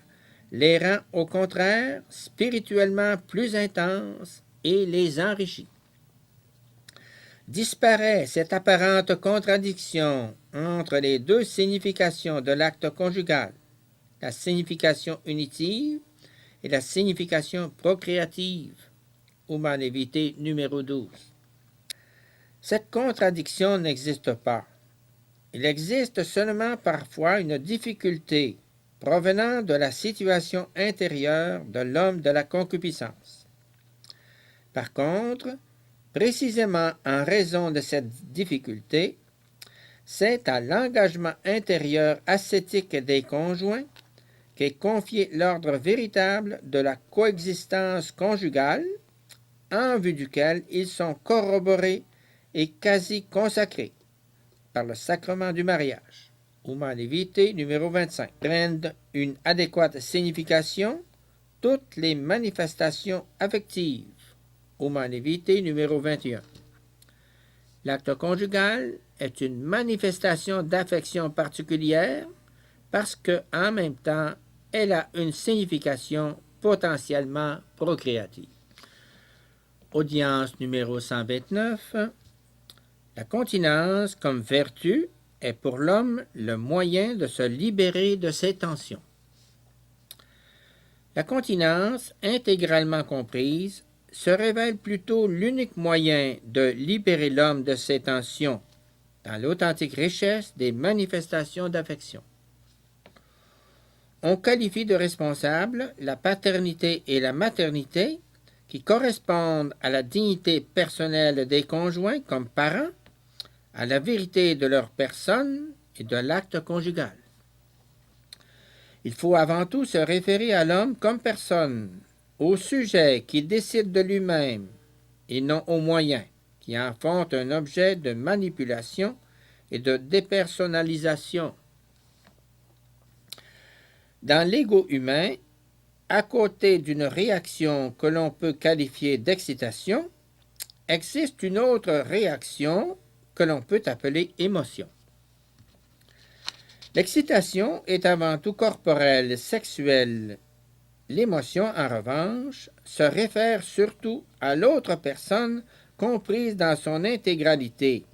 les rend au contraire spirituellement plus intenses et les enrichit. Disparaît cette apparente contradiction entre les deux significations de l'acte conjugal, la signification unitive et la signification procréative. Humanae Vitae numéro 12. Cette contradiction n'existe pas. Il existe seulement parfois une difficulté provenant de la situation intérieure de l'homme de la concupiscence. Par contre, précisément en raison de cette difficulté, c'est à l'engagement intérieur ascétique des conjoints qu'est confié l'ordre véritable de la coexistence conjugale, en vue duquel ils sont corroborés et quasi consacrés par le sacrement du mariage. Humanae Vitae numéro 25. Prennent une adéquate signification toutes les manifestations affectives. Humanae Vitae numéro 21. L'acte conjugal est une manifestation d'affection particulière parce que, en même temps, elle a une signification potentiellement procréative. Audience numéro 129. La continence comme vertu est pour l'homme le moyen de se libérer de ses tensions. La continence, intégralement comprise, se révèle plutôt l'unique moyen de libérer l'homme de ses tensions dans l'authentique richesse des manifestations d'affection. On qualifie de responsables la paternité et la maternité qui correspondent à la dignité personnelle des conjoints comme parents, à la vérité de leur personne et de l'acte conjugal. Il faut avant tout se référer à l'homme comme personne, au sujet qui décide de lui-même et non aux moyens, qui en font un objet de manipulation et de dépersonnalisation. Dans l'ego humain, à côté d'une réaction que l'on peut qualifier d'excitation, existe une autre réaction que l'on peut appeler émotion. L'excitation est avant tout corporelle, sexuelle. L'émotion, en revanche, se réfère surtout à l'autre personne comprise dans son intégralité.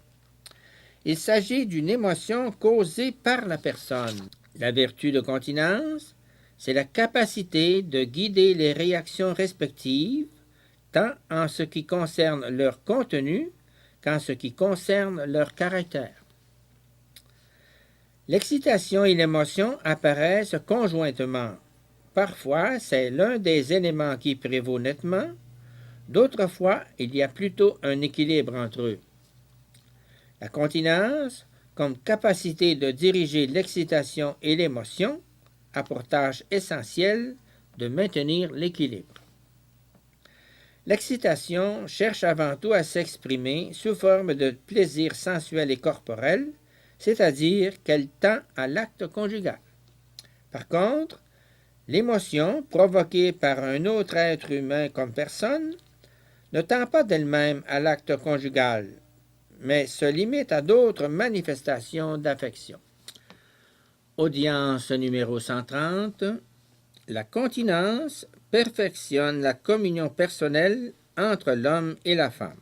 Il s'agit d'une émotion causée par la personne. La vertu de continence, c'est la capacité de guider les réactions respectives, tant en ce qui concerne leur contenu qu'en ce qui concerne leur caractère. L'excitation et l'émotion apparaissent conjointement. Parfois, c'est l'un des éléments qui prévaut nettement, d'autres fois, il y a plutôt un équilibre entre eux. La continence, comme capacité de diriger l'excitation et l'émotion, a pour tâche essentielle de maintenir l'équilibre. L'excitation cherche avant tout à s'exprimer sous forme de plaisir sensuel et corporel, c'est-à-dire qu'elle tend à l'acte conjugal. Par contre, l'émotion, provoquée par un autre être humain comme personne, ne tend pas d'elle-même à l'acte conjugal, mais se limite à d'autres manifestations d'affection. Audience numéro 130. La continence perfectionne la communion personnelle entre l'homme et la femme.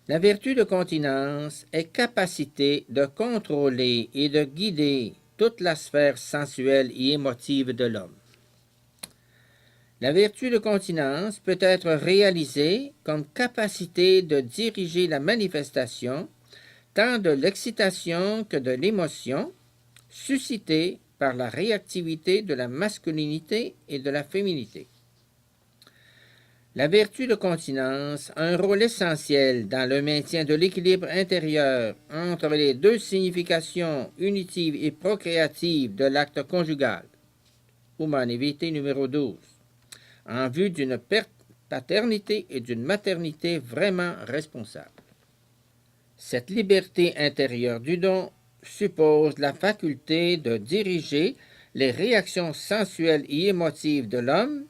La vertu de continence est capacité de contrôler et de guider toute la sphère sensuelle et émotive de l'homme. La vertu de continence peut être réalisée comme capacité de diriger la manifestation tant de l'excitation que de l'émotion suscitée par la réactivité de la masculinité et de la féminité. La vertu de continence a un rôle essentiel dans le maintien de l'équilibre intérieur entre les deux significations unitives et procréatives de l'acte conjugal, humanité numéro 12, en vue d'une paternité et d'une maternité vraiment responsables. Cette liberté intérieure du don suppose la faculté de diriger les réactions sensuelles et émotives de l'homme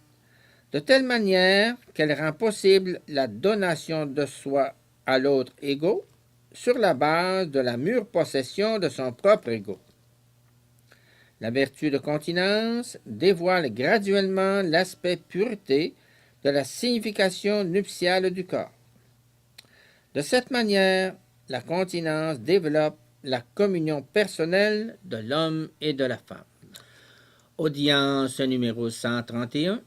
de telle manière qu'elle rend possible la donation de soi à l'autre ego sur la base de la mûre possession de son propre ego. La vertu de continence dévoile graduellement l'aspect pureté de la signification nuptiale du corps. De cette manière, la continence développe la communion personnelle de l'homme et de la femme. Audience numéro 131.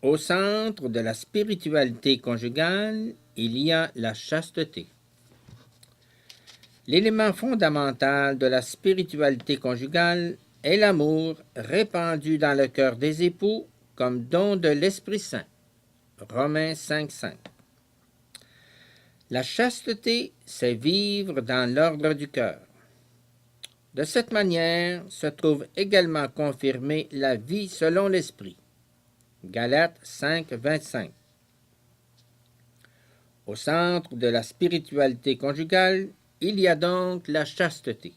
Au centre de la spiritualité conjugale, il y a la chasteté. L'élément fondamental de la spiritualité conjugale est l'amour répandu dans le cœur des époux comme don de l'Esprit Saint. Romains 5,5. La chasteté, c'est vivre dans l'ordre du cœur. De cette manière se trouve également confirmée la vie selon l'Esprit. Galates 5, 25. Au centre de la spiritualité conjugale, il y a donc la chasteté.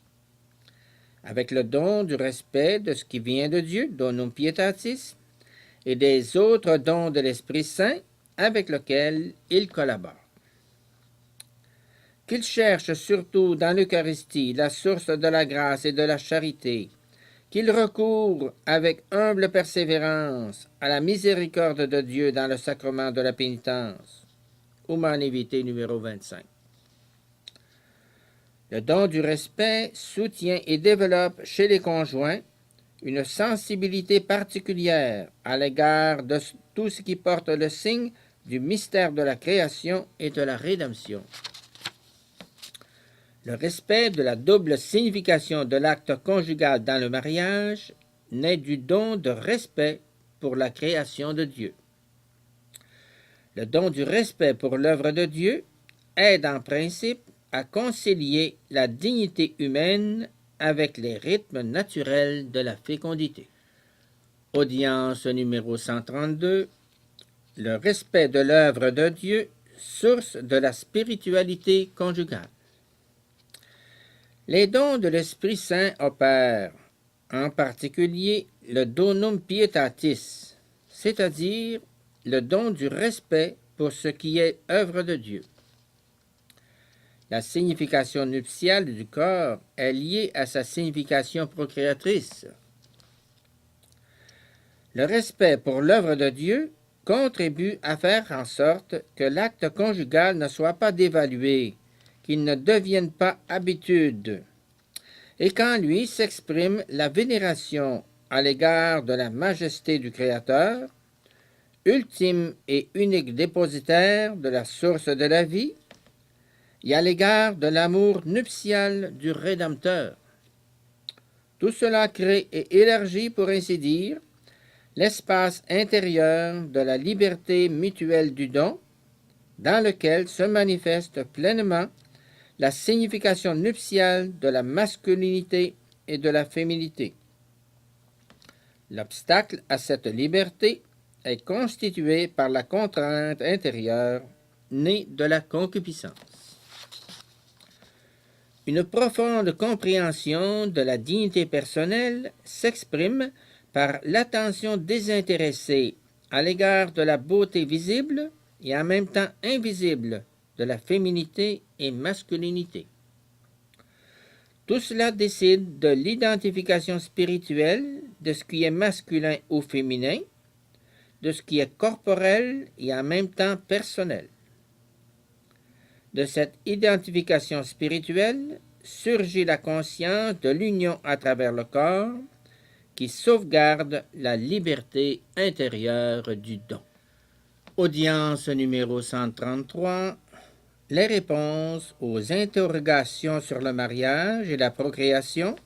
Avec le don du respect de ce qui vient de Dieu, donum pietatis, et des autres dons de l'Esprit Saint avec lesquels il collabore. Qu'il cherche surtout dans l'Eucharistie la source de la grâce et de la charité, qu'il recourt avec humble persévérance à la miséricorde de Dieu dans le sacrement de la pénitence. Humanité numéro 25. Le don du respect soutient et développe chez les conjoints une sensibilité particulière à l'égard de tout ce qui porte le signe du mystère de la création et de la rédemption. Le respect de la double signification de l'acte conjugal dans le mariage naît du don de respect pour la création de Dieu. Le don du respect pour l'œuvre de Dieu aide en principe à concilier la dignité humaine avec les rythmes naturels de la fécondité. Audience numéro 132. Le respect de l'œuvre de Dieu, source de la spiritualité conjugale. Les dons de l'Esprit Saint opèrent, en particulier le donum pietatis, c'est-à-dire le don du respect pour ce qui est œuvre de Dieu. La signification nuptiale du corps est liée à sa signification procréatrice. Le respect pour l'œuvre de Dieu contribue à faire en sorte que l'acte conjugal ne soit pas dévalué, qu'il ne devienne pas habitude, et qu'en lui s'exprime la vénération à l'égard de la majesté du Créateur, ultime et unique dépositaire de la source de la vie, et à l'égard de l'amour nuptial du Rédempteur. Tout cela crée et élargit, pour ainsi dire, l'espace intérieur de la liberté mutuelle du don, dans lequel se manifeste pleinement la signification nuptiale de la masculinité et de la féminité. L'obstacle à cette liberté est constitué par la contrainte intérieure née de la concupiscence. Une profonde compréhension de la dignité personnelle s'exprime par l'attention désintéressée à l'égard de la beauté visible et en même temps invisible de la féminité et masculinité. Tout cela décide de l'identification spirituelle de ce qui est masculin ou féminin, de ce qui est corporel et en même temps personnel. De cette identification spirituelle surgit la conscience de l'union à travers le corps qui sauvegarde la liberté intérieure du don. Audience numéro 133. Les réponses aux interrogations sur le mariage et la procréation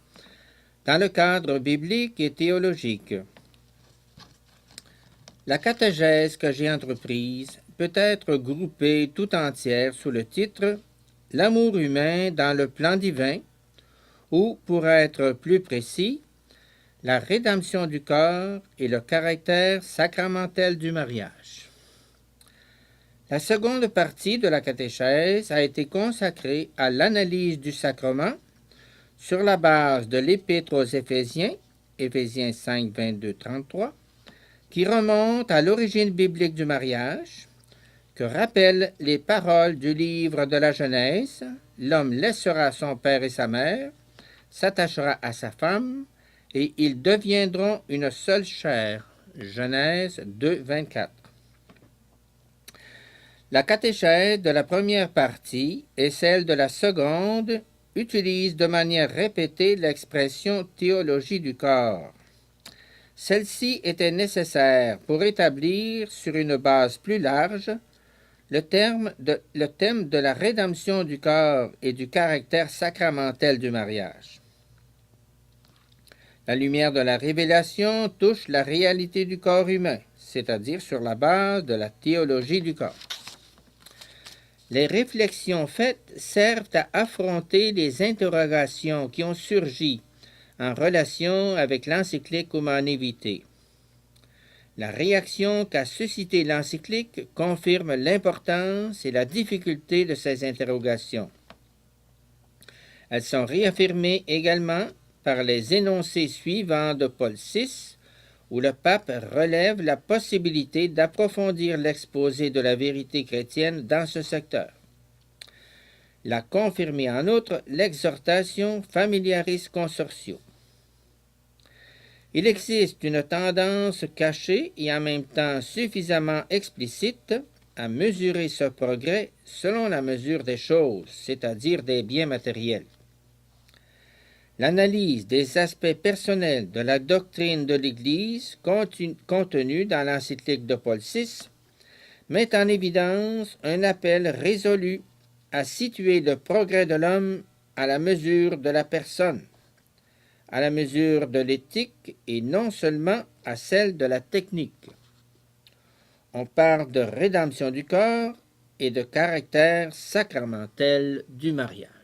dans le cadre biblique et théologique. La catéchèse que j'ai entreprise peut être groupée tout entière sous le titre « L'amour humain dans le plan divin » ou, pour être plus précis, la rédemption du corps et le caractère sacramentel du mariage. La seconde partie de la catéchèse a été consacrée à l'analyse du sacrement sur la base de l'Épître aux Éphésiens, Éphésiens 5, 22, 33, qui remonte à l'origine biblique du mariage, que rappellent les paroles du livre de la Genèse, « L'homme laissera son père et sa mère, s'attachera à sa femme, et ils deviendront une seule chair. » Genèse 2, 24. La catéchèse de la première partie et celle de la seconde utilisent de manière répétée l'expression « théologie du corps ». Celle-ci était nécessaire pour établir sur une base plus large le thème de la rédemption du corps et du caractère sacramentel du mariage. La lumière de la révélation touche la réalité du corps humain, c'est-à-dire sur la base de la théologie du corps. Les réflexions faites servent à affronter les interrogations qui ont surgi en relation avec l'encyclique Humanae Vitae. La réaction qu'a suscité l'encyclique confirme l'importance et la difficulté de ces interrogations. Elles sont réaffirmées également par les énoncés suivants de Paul VI, où le pape relève la possibilité d'approfondir l'exposé de la vérité chrétienne dans ce secteur. L'a confirmé en outre l'exhortation Familiaris Consortio. Il existe une tendance cachée et en même temps suffisamment explicite à mesurer ce progrès selon la mesure des choses, c'est-à-dire des biens matériels. L'analyse des aspects personnels de la doctrine de l'Église contenue dans l'encyclique de Paul VI met en évidence un appel résolu à situer le progrès de l'homme à la mesure de la personne, à la mesure de l'éthique et non seulement à celle de la technique. on parle de rédemption du corps et de caractère sacramentel du mariage.